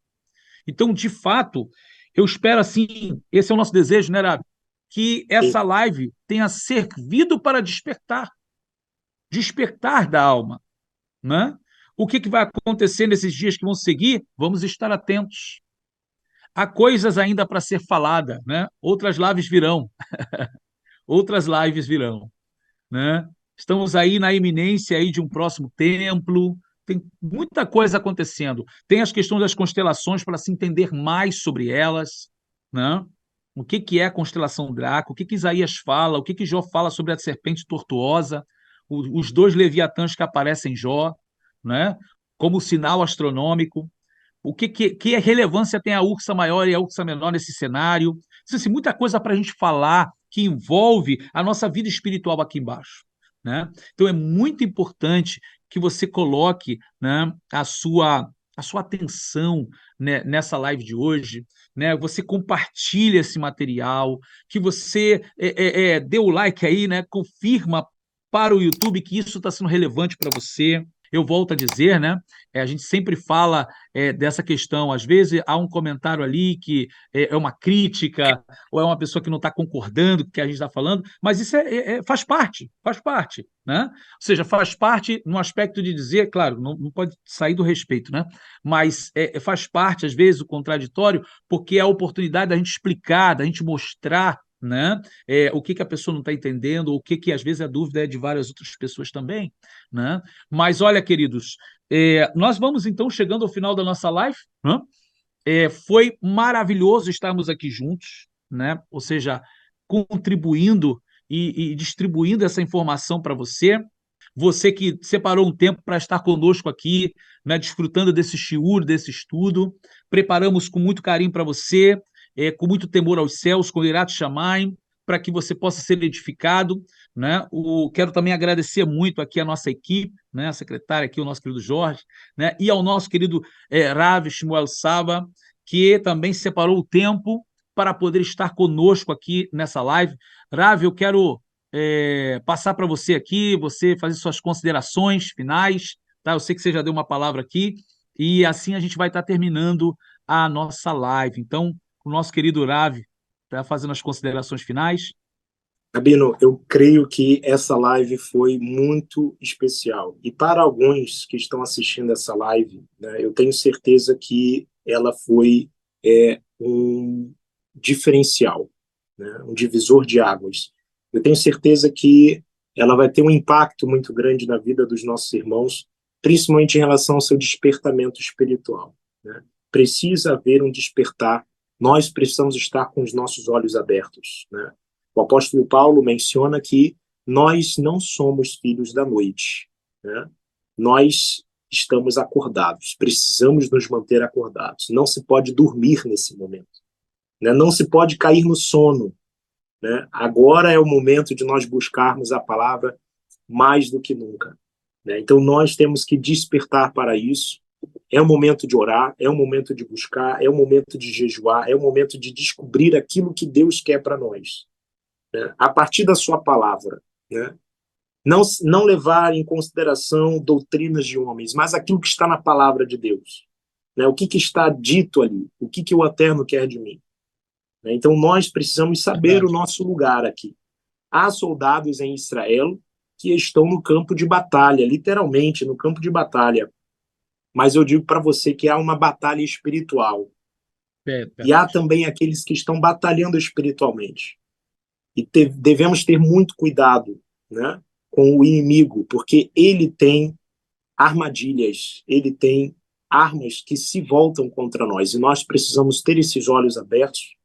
Então, de fato, eu espero assim, esse é o nosso desejo, né, Rabi? Que essa live tenha servido para despertar da alma, né? O que vai acontecer nesses dias que vão seguir? Vamos estar atentos. Há coisas ainda para ser falada, né? Outras lives virão. Outras lives virão, né? Estamos aí na iminência aí de um próximo templo, tem muita coisa acontecendo. Tem as questões das constelações para se entender mais sobre elas, né? O que é a constelação Draco, o que Isaías fala, o que Jó fala sobre a serpente tortuosa, os 2 leviatãs que aparecem em Jó, né? Como sinal astronômico. O que relevância tem a Ursa Maior e a Ursa Menor nesse cenário? Assim, muita coisa para a gente falar que envolve a nossa vida espiritual aqui embaixo, né? Então é muito importante que você coloque, né, a sua atenção, né, nessa live de hoje, né? Você compartilhe esse material, que você dê o like aí, né? Confirma para o YouTube que isso está sendo relevante para você, Eu volto a dizer, né? A gente sempre fala dessa questão. Às vezes há um comentário ali que é uma crítica, ou é uma pessoa que não está concordando com o que a gente está falando, mas isso faz parte, né? Ou seja, faz parte no aspecto de dizer, claro, não pode sair do respeito, né? Mas faz parte, às vezes, o contraditório, porque é a oportunidade da gente explicar, da gente mostrar, né? O que a pessoa não está entendendo, ou o que às vezes a dúvida é de várias outras pessoas também, né? Mas olha, queridos, nós vamos então chegando ao final da nossa live, né? Foi maravilhoso estarmos aqui juntos, né? Ou seja, contribuindo e distribuindo essa informação para você. Você que separou um tempo para estar conosco aqui, né, desfrutando desse shiur, desse estudo. Preparamos com muito carinho para você, com muito temor aos céus, com Irat Shamayim, para que você possa ser edificado, né? Quero também agradecer muito aqui a nossa equipe, né, a secretária aqui, o nosso querido Jorge, né, e ao nosso querido Rav Shmuel Saba, que também separou o tempo para poder estar conosco aqui nessa live. Rav, eu quero passar para você aqui, você fazer suas considerações finais, tá? Eu sei que você já deu uma palavra aqui, e assim a gente vai estar terminando a nossa live. Então, o nosso querido Rav está fazendo as considerações finais. Rabino, eu creio que essa live foi muito especial. E para alguns que estão assistindo essa live, né, eu tenho certeza que ela foi um diferencial, né, um divisor de águas. Eu tenho certeza que ela vai ter um impacto muito grande na vida dos nossos irmãos, principalmente em relação ao seu despertamento espiritual, né? Precisa haver um despertar. Nós precisamos estar com os nossos olhos abertos, né? O apóstolo Paulo menciona que nós não somos filhos da noite, né? Nós estamos acordados, precisamos nos manter acordados. Não se pode dormir nesse momento, né? Não se pode cair no sono, né? Agora é o momento de nós buscarmos a palavra mais do que nunca, né? Então nós temos que despertar para isso. É o momento de orar, é o momento de buscar, é o momento de jejuar, é o momento de descobrir aquilo que Deus quer para nós, né? A partir da sua palavra, né? Não levar em consideração doutrinas de homens, mas aquilo que está na palavra de Deus, né? O que está dito ali, o que o Eterno quer de mim, né? Então nós precisamos saber o nosso lugar aqui. Há soldados em Israel que estão no campo de batalha, literalmente no campo de batalha, mas eu digo para você que há uma batalha espiritual, e há também aqueles que estão batalhando espiritualmente. E devemos ter muito cuidado, né, com o inimigo, porque ele tem armadilhas, ele tem armas que se voltam contra nós, e nós precisamos ter esses olhos abertos,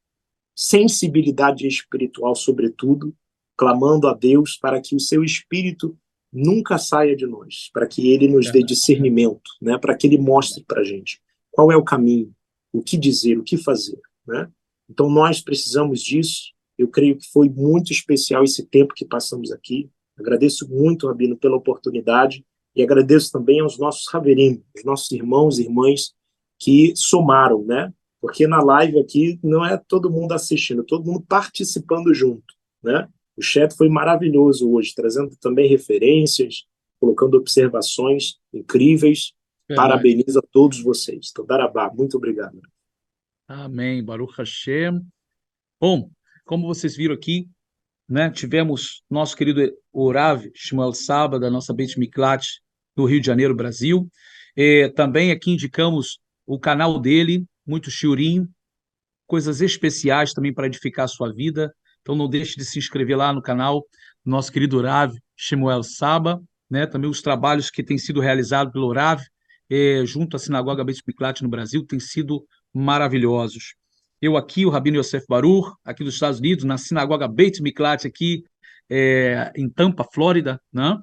sensibilidade espiritual sobretudo, clamando a Deus para que o seu espírito nunca saia de nós, para que ele nos dê discernimento, né, para que ele mostre para a gente qual é o caminho, o que dizer, o que fazer, né? Então nós precisamos disso. Eu creio que foi muito especial esse tempo que passamos aqui. Agradeço muito, Rabino, pela oportunidade, e agradeço também aos nossos Haverim, os nossos irmãos e irmãs que somaram, né? Porque na live aqui não é todo mundo assistindo, todo mundo participando junto, né? O chat foi maravilhoso hoje, trazendo também referências, colocando observações incríveis. Parabenizo a todos vocês. Todarabá, muito obrigado. Amém, Baruch Hashem. Bom, como vocês viram aqui, né, tivemos nosso querido Orav Shmuel Saba, da nossa Beit Miklat, do Rio de Janeiro, Brasil. Também aqui indicamos o canal dele, muito shiurim, coisas especiais também para edificar a sua vida. Então não deixe de se inscrever lá no canal do nosso querido Orav Shmuel Saba, né, também os trabalhos que têm sido realizados pelo Orav, junto à Sinagoga Beit Miklat no Brasil, têm sido maravilhosos. Eu aqui, o Rabino Yosef Baruch, aqui dos Estados Unidos, na Sinagoga Beit Miklat, aqui em Tampa, Flórida, né?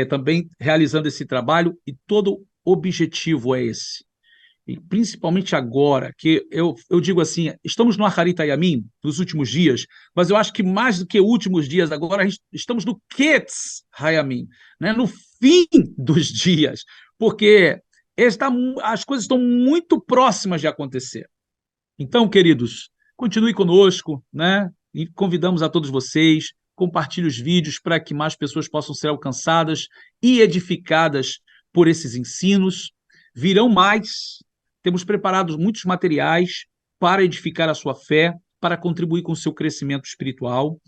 Também realizando esse trabalho, e todo objetivo é esse. E principalmente agora, que eu digo assim, estamos no Acharit Hayamim, nos últimos dias, mas eu acho que mais do que últimos dias, agora estamos no Ketz Hayamim, né? No fim dos dias, porque as coisas estão muito próximas de acontecer. Então, queridos, continue conosco, né? E convidamos a todos vocês, compartilhe os vídeos para que mais pessoas possam ser alcançadas e edificadas por esses ensinos. Virão mais. Temos preparado muitos materiais para edificar a sua fé, para contribuir com o seu crescimento espiritual.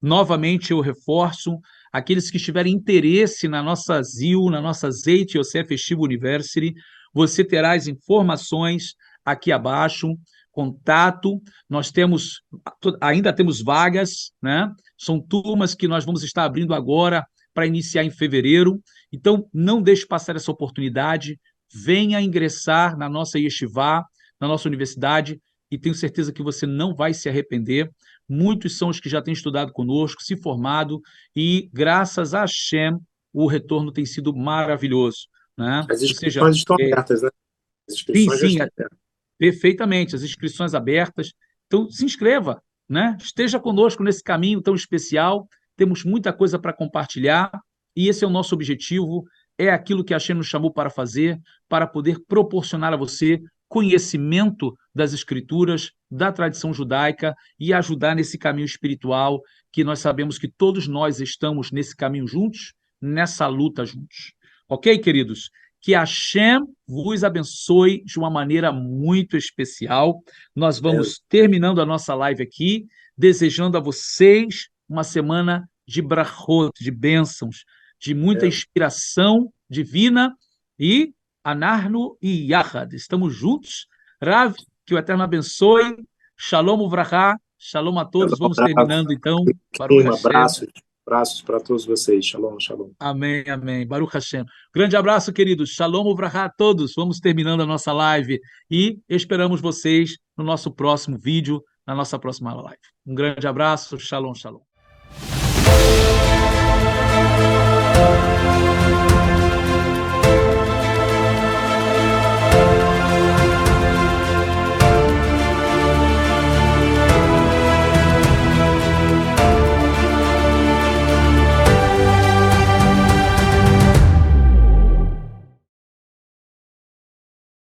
Novamente, eu reforço, aqueles que tiverem interesse na nossa ZIL, na nossa Zeit Yosef Yeshiva University, você terá as informações aqui abaixo, contato, ainda temos vagas, né? São turmas que nós vamos estar abrindo agora para iniciar em fevereiro, então não deixe passar essa oportunidade, venha ingressar na nossa yeshiva, na nossa universidade, e tenho certeza que você não vai se arrepender. Muitos são os que já têm estudado conosco, se formado, e graças a Hashem, o retorno tem sido maravilhoso, né? As inscrições estão abertas, né? As inscrições já sim, estão abertas. perfeitamente, as inscrições abertas. Então, se inscreva, né? Esteja conosco nesse caminho tão especial. Temos muita coisa para compartilhar, e esse é o nosso objetivo, é aquilo que a Hashem nos chamou para fazer, para poder proporcionar a você conhecimento das Escrituras, da tradição judaica e ajudar nesse caminho espiritual, que nós sabemos que todos nós estamos nesse caminho juntos, nessa luta juntos. Ok, queridos? Que a Hashem vos abençoe de uma maneira muito especial. Nós vamos terminando a nossa live aqui, desejando a vocês uma semana de brachot, de bênçãos, de muita inspiração divina, e Anarno e Yahad, estamos juntos. Rav, que o Eterno abençoe. Shalom Uvrahá, shalom a todos. Vamos terminando então. Abraços para todos vocês. Shalom, shalom. Amém, amém. Baruch Hashem. Grande abraço, queridos. Shalom Uvrahá a todos. Vamos terminando a nossa live e esperamos vocês no nosso próximo vídeo, na nossa próxima live. Um grande abraço. Shalom, shalom.